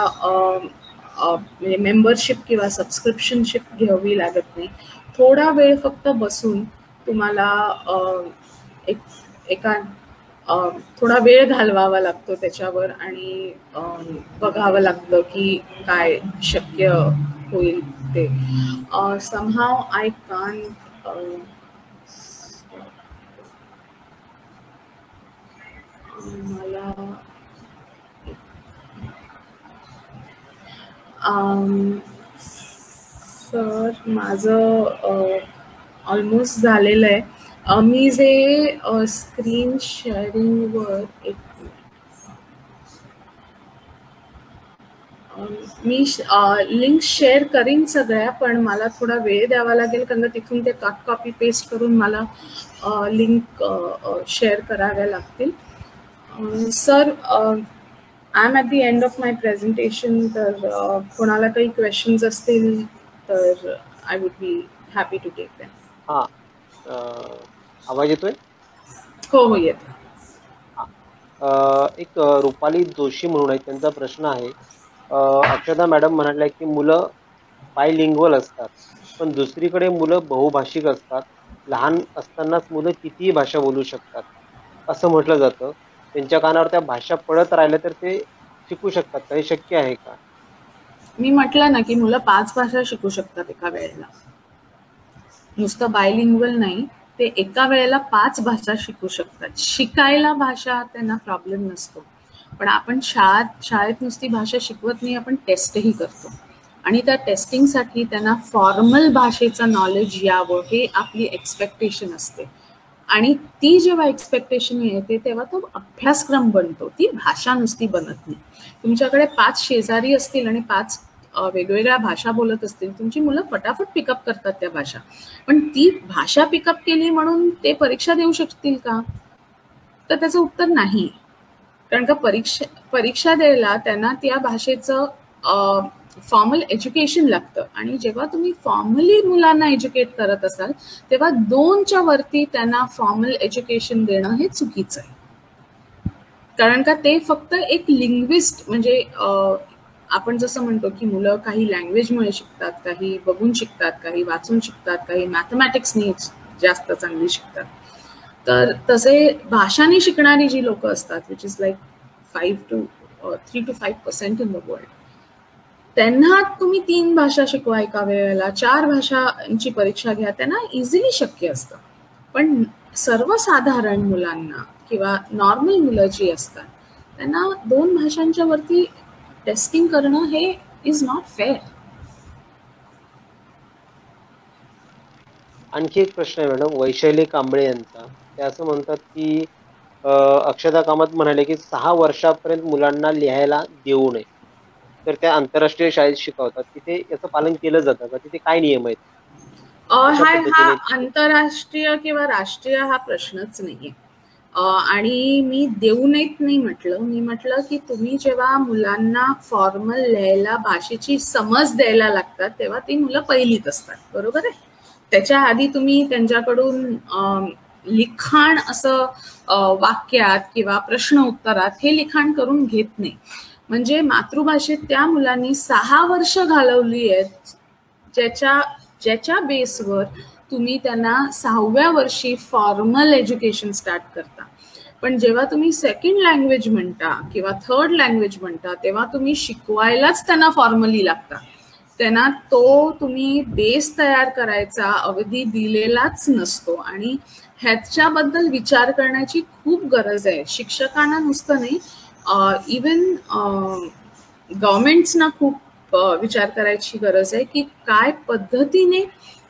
म्हणजे मेंबरशिप किंवा सबस्क्रिप्शनशिप घ्यावी लागत नाही. थोडा वेळ फक्त बसून तुम्हाला थोडा वेळ घालवावा लागतो त्याच्यावर आणि बघावं लागतं की काय शक्य होईल ते. somehow I can't मला सर माझं ऑलमोस्ट झालेलं आहे. मी जे स्क्रीन शेअरिंगवर मी लिंक शेअर करीन सगळ्या, पण मला थोडा वेळ द्यावा लागेल कारण तिथून ते कॉपी पेस्ट करून मला लिंक शेअर कराव्या लागतील. Sir I am at the end of my presentation. तर कोणाला काही क्वेश्चन्स असतील तर I would be happy to take them. हा, आवाज येतोय? हो हो येतो. एक रुपाली जोशी म्हणून आहे, त्यांचा प्रश्न आहे. अक्षदा मॅडम म्हणाल्या की मुलं बायलिंग्वल असतात पण दुसरीकडे मुलं बहुभाषिक असतात. लहान असतानाच मुलं कितीही भाषा बोलू शकतात असं म्हटलं जातं. त्यांच्या कानावर त्या भाषा पडत राहिल्या तर ते शिकू शकतात का? हे शक्य आहे का? मी म्हटलं ना की मुलं 5 भाषा शिकू शकतात एका वेळेला. नुसतं बायलिंग्वल नाही, ते एका वेळेला 5 भाषा शिकू शकतात. शिकायला भाषा त्यांना प्रॉब्लेम नसतो, पण आपण शाळेत नुसती भाषा शिकवत नाही, आपण टेस्टही करतो आणि त्या टेस्टिंगसाठी त्यांना फॉर्मल भाषेचं नॉलेज यावं हे आपली एक्सपेक्टेशन असते. आणि ती जेव्हा एक्सपेक्टेशन येते तेव्हा तो अभ्यासक्रम बनतो, ती भाषा नुसती बनत नाही. तुमच्याकडे 5 शेजारी असतील आणि 5 वेगवेगळ्या भाषा बोलत असतील, तुमची मुलं फटाफट पिकअप करतात त्या भाषा. पण ती भाषा पिकअप केली म्हणून ते परीक्षा देऊ शकतील का? तर त्याचं उत्तर नाही. कारण का परीक्षा द्यायला त्यांना त्या भाषेचं फॉर्मल एज्युकेशन लागतं आणि जेव्हा तुम्ही फॉर्मली मुलांना एज्युकेट करत असाल तेव्हा 2च्या वरती त्यांना फॉर्मल एज्युकेशन देणं हे चुकीचं आहे. कारण का ते फक्त एक लिंग्विस्ट म्हणजे आपण जसं म्हणतो की मुलं काही लँग्वेजमुळे शिकतात, काही बघून शिकतात, काही वाचून शिकतात, काही मॅथमॅटिक्सनी जास्त चांगली शिकतात. तर तसे भाषाने शिकणारी जी लोक असतात which is like 3 to 5% in the world, त्यांना तुम्ही 3 भाषा शिकवा एका वेळेला, 4 भाषांची परीक्षा घ्या, त्यांना इझिली शक्य असतं. पण सर्वसाधारण मुलांना किंवा नॉर्मल मुलं जी असतात त्यांना 2 भाषांच्या वरती टेस्टिंग करणं हे इज नॉट फेअर. आणखी एक प्रश्न आहे मॅडम, वैशाली कांबळे यांचा. ते असं म्हणतात की अक्षता कामत म्हणाले की 6 वर्षापर्यंत मुलांना लिहायला देऊ नये. तर त्या आंतरराष्ट्रीय शाळेत शिकवतात, तिथे याचं पालन केलं जातं का? तिथे काय नियम आहेत? हा आंतरराष्ट्रीय किंवा राष्ट्रीय हा प्रश्नच नाहीये. आणि मी देऊ नयेत नाही म्हटलं, मी म्हटलं की तुम्ही जेव्हा मुलांना फॉर्मल लिहायला भाषेची समज द्यायला लागतात तेव्हा ती मुलं पहिलीत असतात, बरोबर आहे. त्याच्या आधी तुम्ही त्यांच्याकडून लिखाण असं वाक्यात किंवा प्रश्न उत्तरात हे लिखाण करून घेत नाही. म्हणजे मातृभाषेत त्या मुलांनी 6 वर्ष घालवली आहेत ज्याच्या बेसवर तुम्ही त्यांना 6व्या वर्षी फॉर्मल एज्युकेशन स्टार्ट करता. पण जेव्हा तुम्ही सेकंड लँग्वेज म्हणता किंवा थर्ड लँग्वेज म्हणता तेव्हा तुम्ही शिकवायलाच त्यांना फॉर्मली लागता. त्यांना तो तुम्ही बेस तयार करायचा अवधी दिलेलाच नसतो आणि ह्याच्याबद्दल विचार करण्याची खूप गरज आहे. शिक्षकांना नुसतं नाही, इवन गव्हर्नमेंट्सना खूप विचार करायची गरज आहे की काय पद्धतीने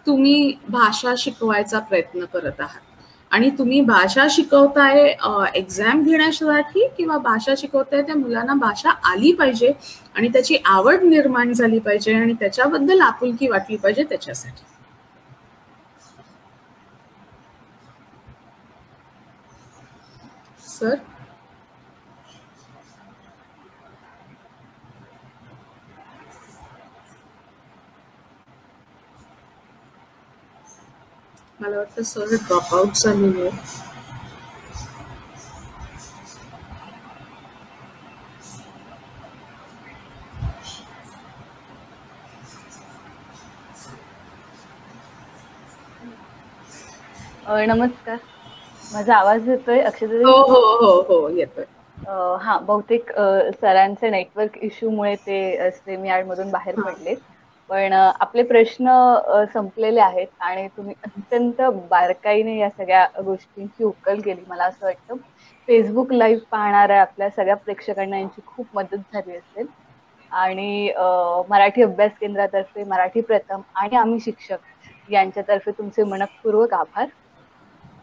तुम्ही भाषा शिकवायचा प्रयत्न करत आहात आणि तुम्ही भाषा शिकवताय एक्झाम घेण्यासाठी किंवा भाषा शिकवताय त्या मुलांना भाषा आली पाहिजे आणि त्याची आवड निर्माण झाली पाहिजे आणि त्याच्याबद्दल आपुलकी वाटली पाहिजे त्याच्यासाठी. सर मला वाटतं सर ड्रॉपआउट झालेले आहे. नमस्कार, माझा आवाज येतोय अक्षता? हो हो हो हो येतोय. हा, बहुतेक सरांचे नेटवर्क इश्यूमुळे ते स्ट्रीमयार्ड मधून बाहेर पडलेत. पण आपले प्रश्न संपलेले आहेत आणि तुम्ही अत्यंत बारकाईने या सगळ्या गोष्टींची उकल केली. मला असं वाटतं फेसबुक लाईव्ह पाहणाऱ्या आपल्या सगळ्या प्रेक्षकांना यांची खूप मदत झाली असेल. आणि मराठी अभ्यास केंद्रातर्फे मराठी प्रथम आणि आम्ही शिक्षक यांच्यातर्फे तुमचे मनपूर्वक आभार.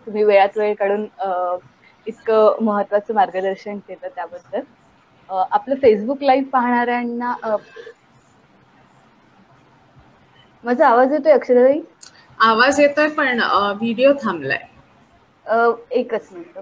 तुम्ही वेळात वेळ काढून इतकं महत्वाचं मार्गदर्शन केलं त्याबद्दल. आपलं फेसबुक लाईव्ह पाहणाऱ्यांना माझा आवाज येतोय अक्षताताई? आवाज येतोय पण व्हिडिओ थांबलाय. एकच मिनिट.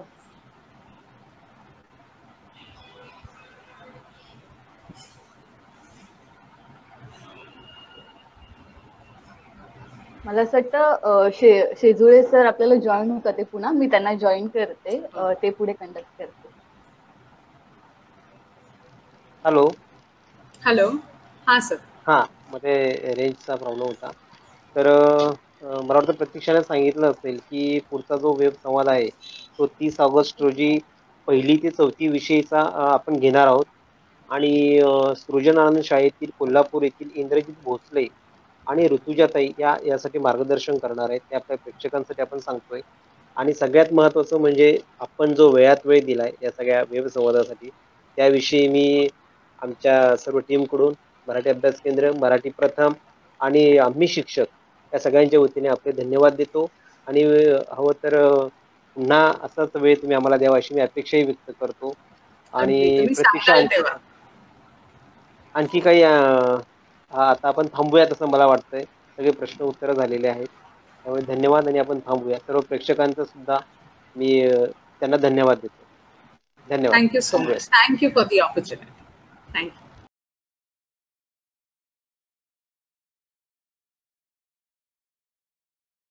मला असं वाटतं शेजुळे सर आपल्याला जॉईन होतात ते पुन्हा. मी त्यांना जॉईन करते, ते पुढे कंडक्ट करते. Hello hello. हा सर. हा, मध्ये रेंजचा प्रॉब्लेम होता. तर मला वाटतं प्रतीक्षाने सांगितलं असेल की पुढचा जो वेब संवाद आहे तो 30 ऑगस्ट रोजी 1ली ते 4थी विषयीचा आपण घेणार आहोत. आणि सृजन आनंद शाळेतील कोल्हापूर येथील इंद्रजित भोसले आणि ऋतुजाताई यासाठी मार्गदर्शन करणार आहेत. ते आपल्या प्रेक्षकांसाठी आपण सांगतोय. आणि सगळ्यात महत्वाचं म्हणजे आपण जो वेळात वेळ दिलाय या सगळ्या वेब संवादासाठी, त्याविषयी मी आमच्या सर्व टीमकडून मराठी अभ्यास केंद्र, मराठी प्रथम आणि आम्ही शिक्षक या सगळ्यांच्या वतीने आपले धन्यवाद देतो. आणि हवं तर पुन्हा असाच वेळ तुम्ही आम्हाला द्यावा अशी मी अपेक्षाही व्यक्त करतो. आणि प्रतीक्षा आणखी काही आता आपण थांबूयात असं मला वाटतंय. सगळे प्रश्न उत्तर झालेले आहेत, त्यामुळे धन्यवाद. आणि आपण थांबूया. सर्व प्रेक्षकांचं सुद्धा मी त्यांना धन्यवाद देतो. धन्यवाद. Thank you so much. Thank you for the opportunity. Thank you.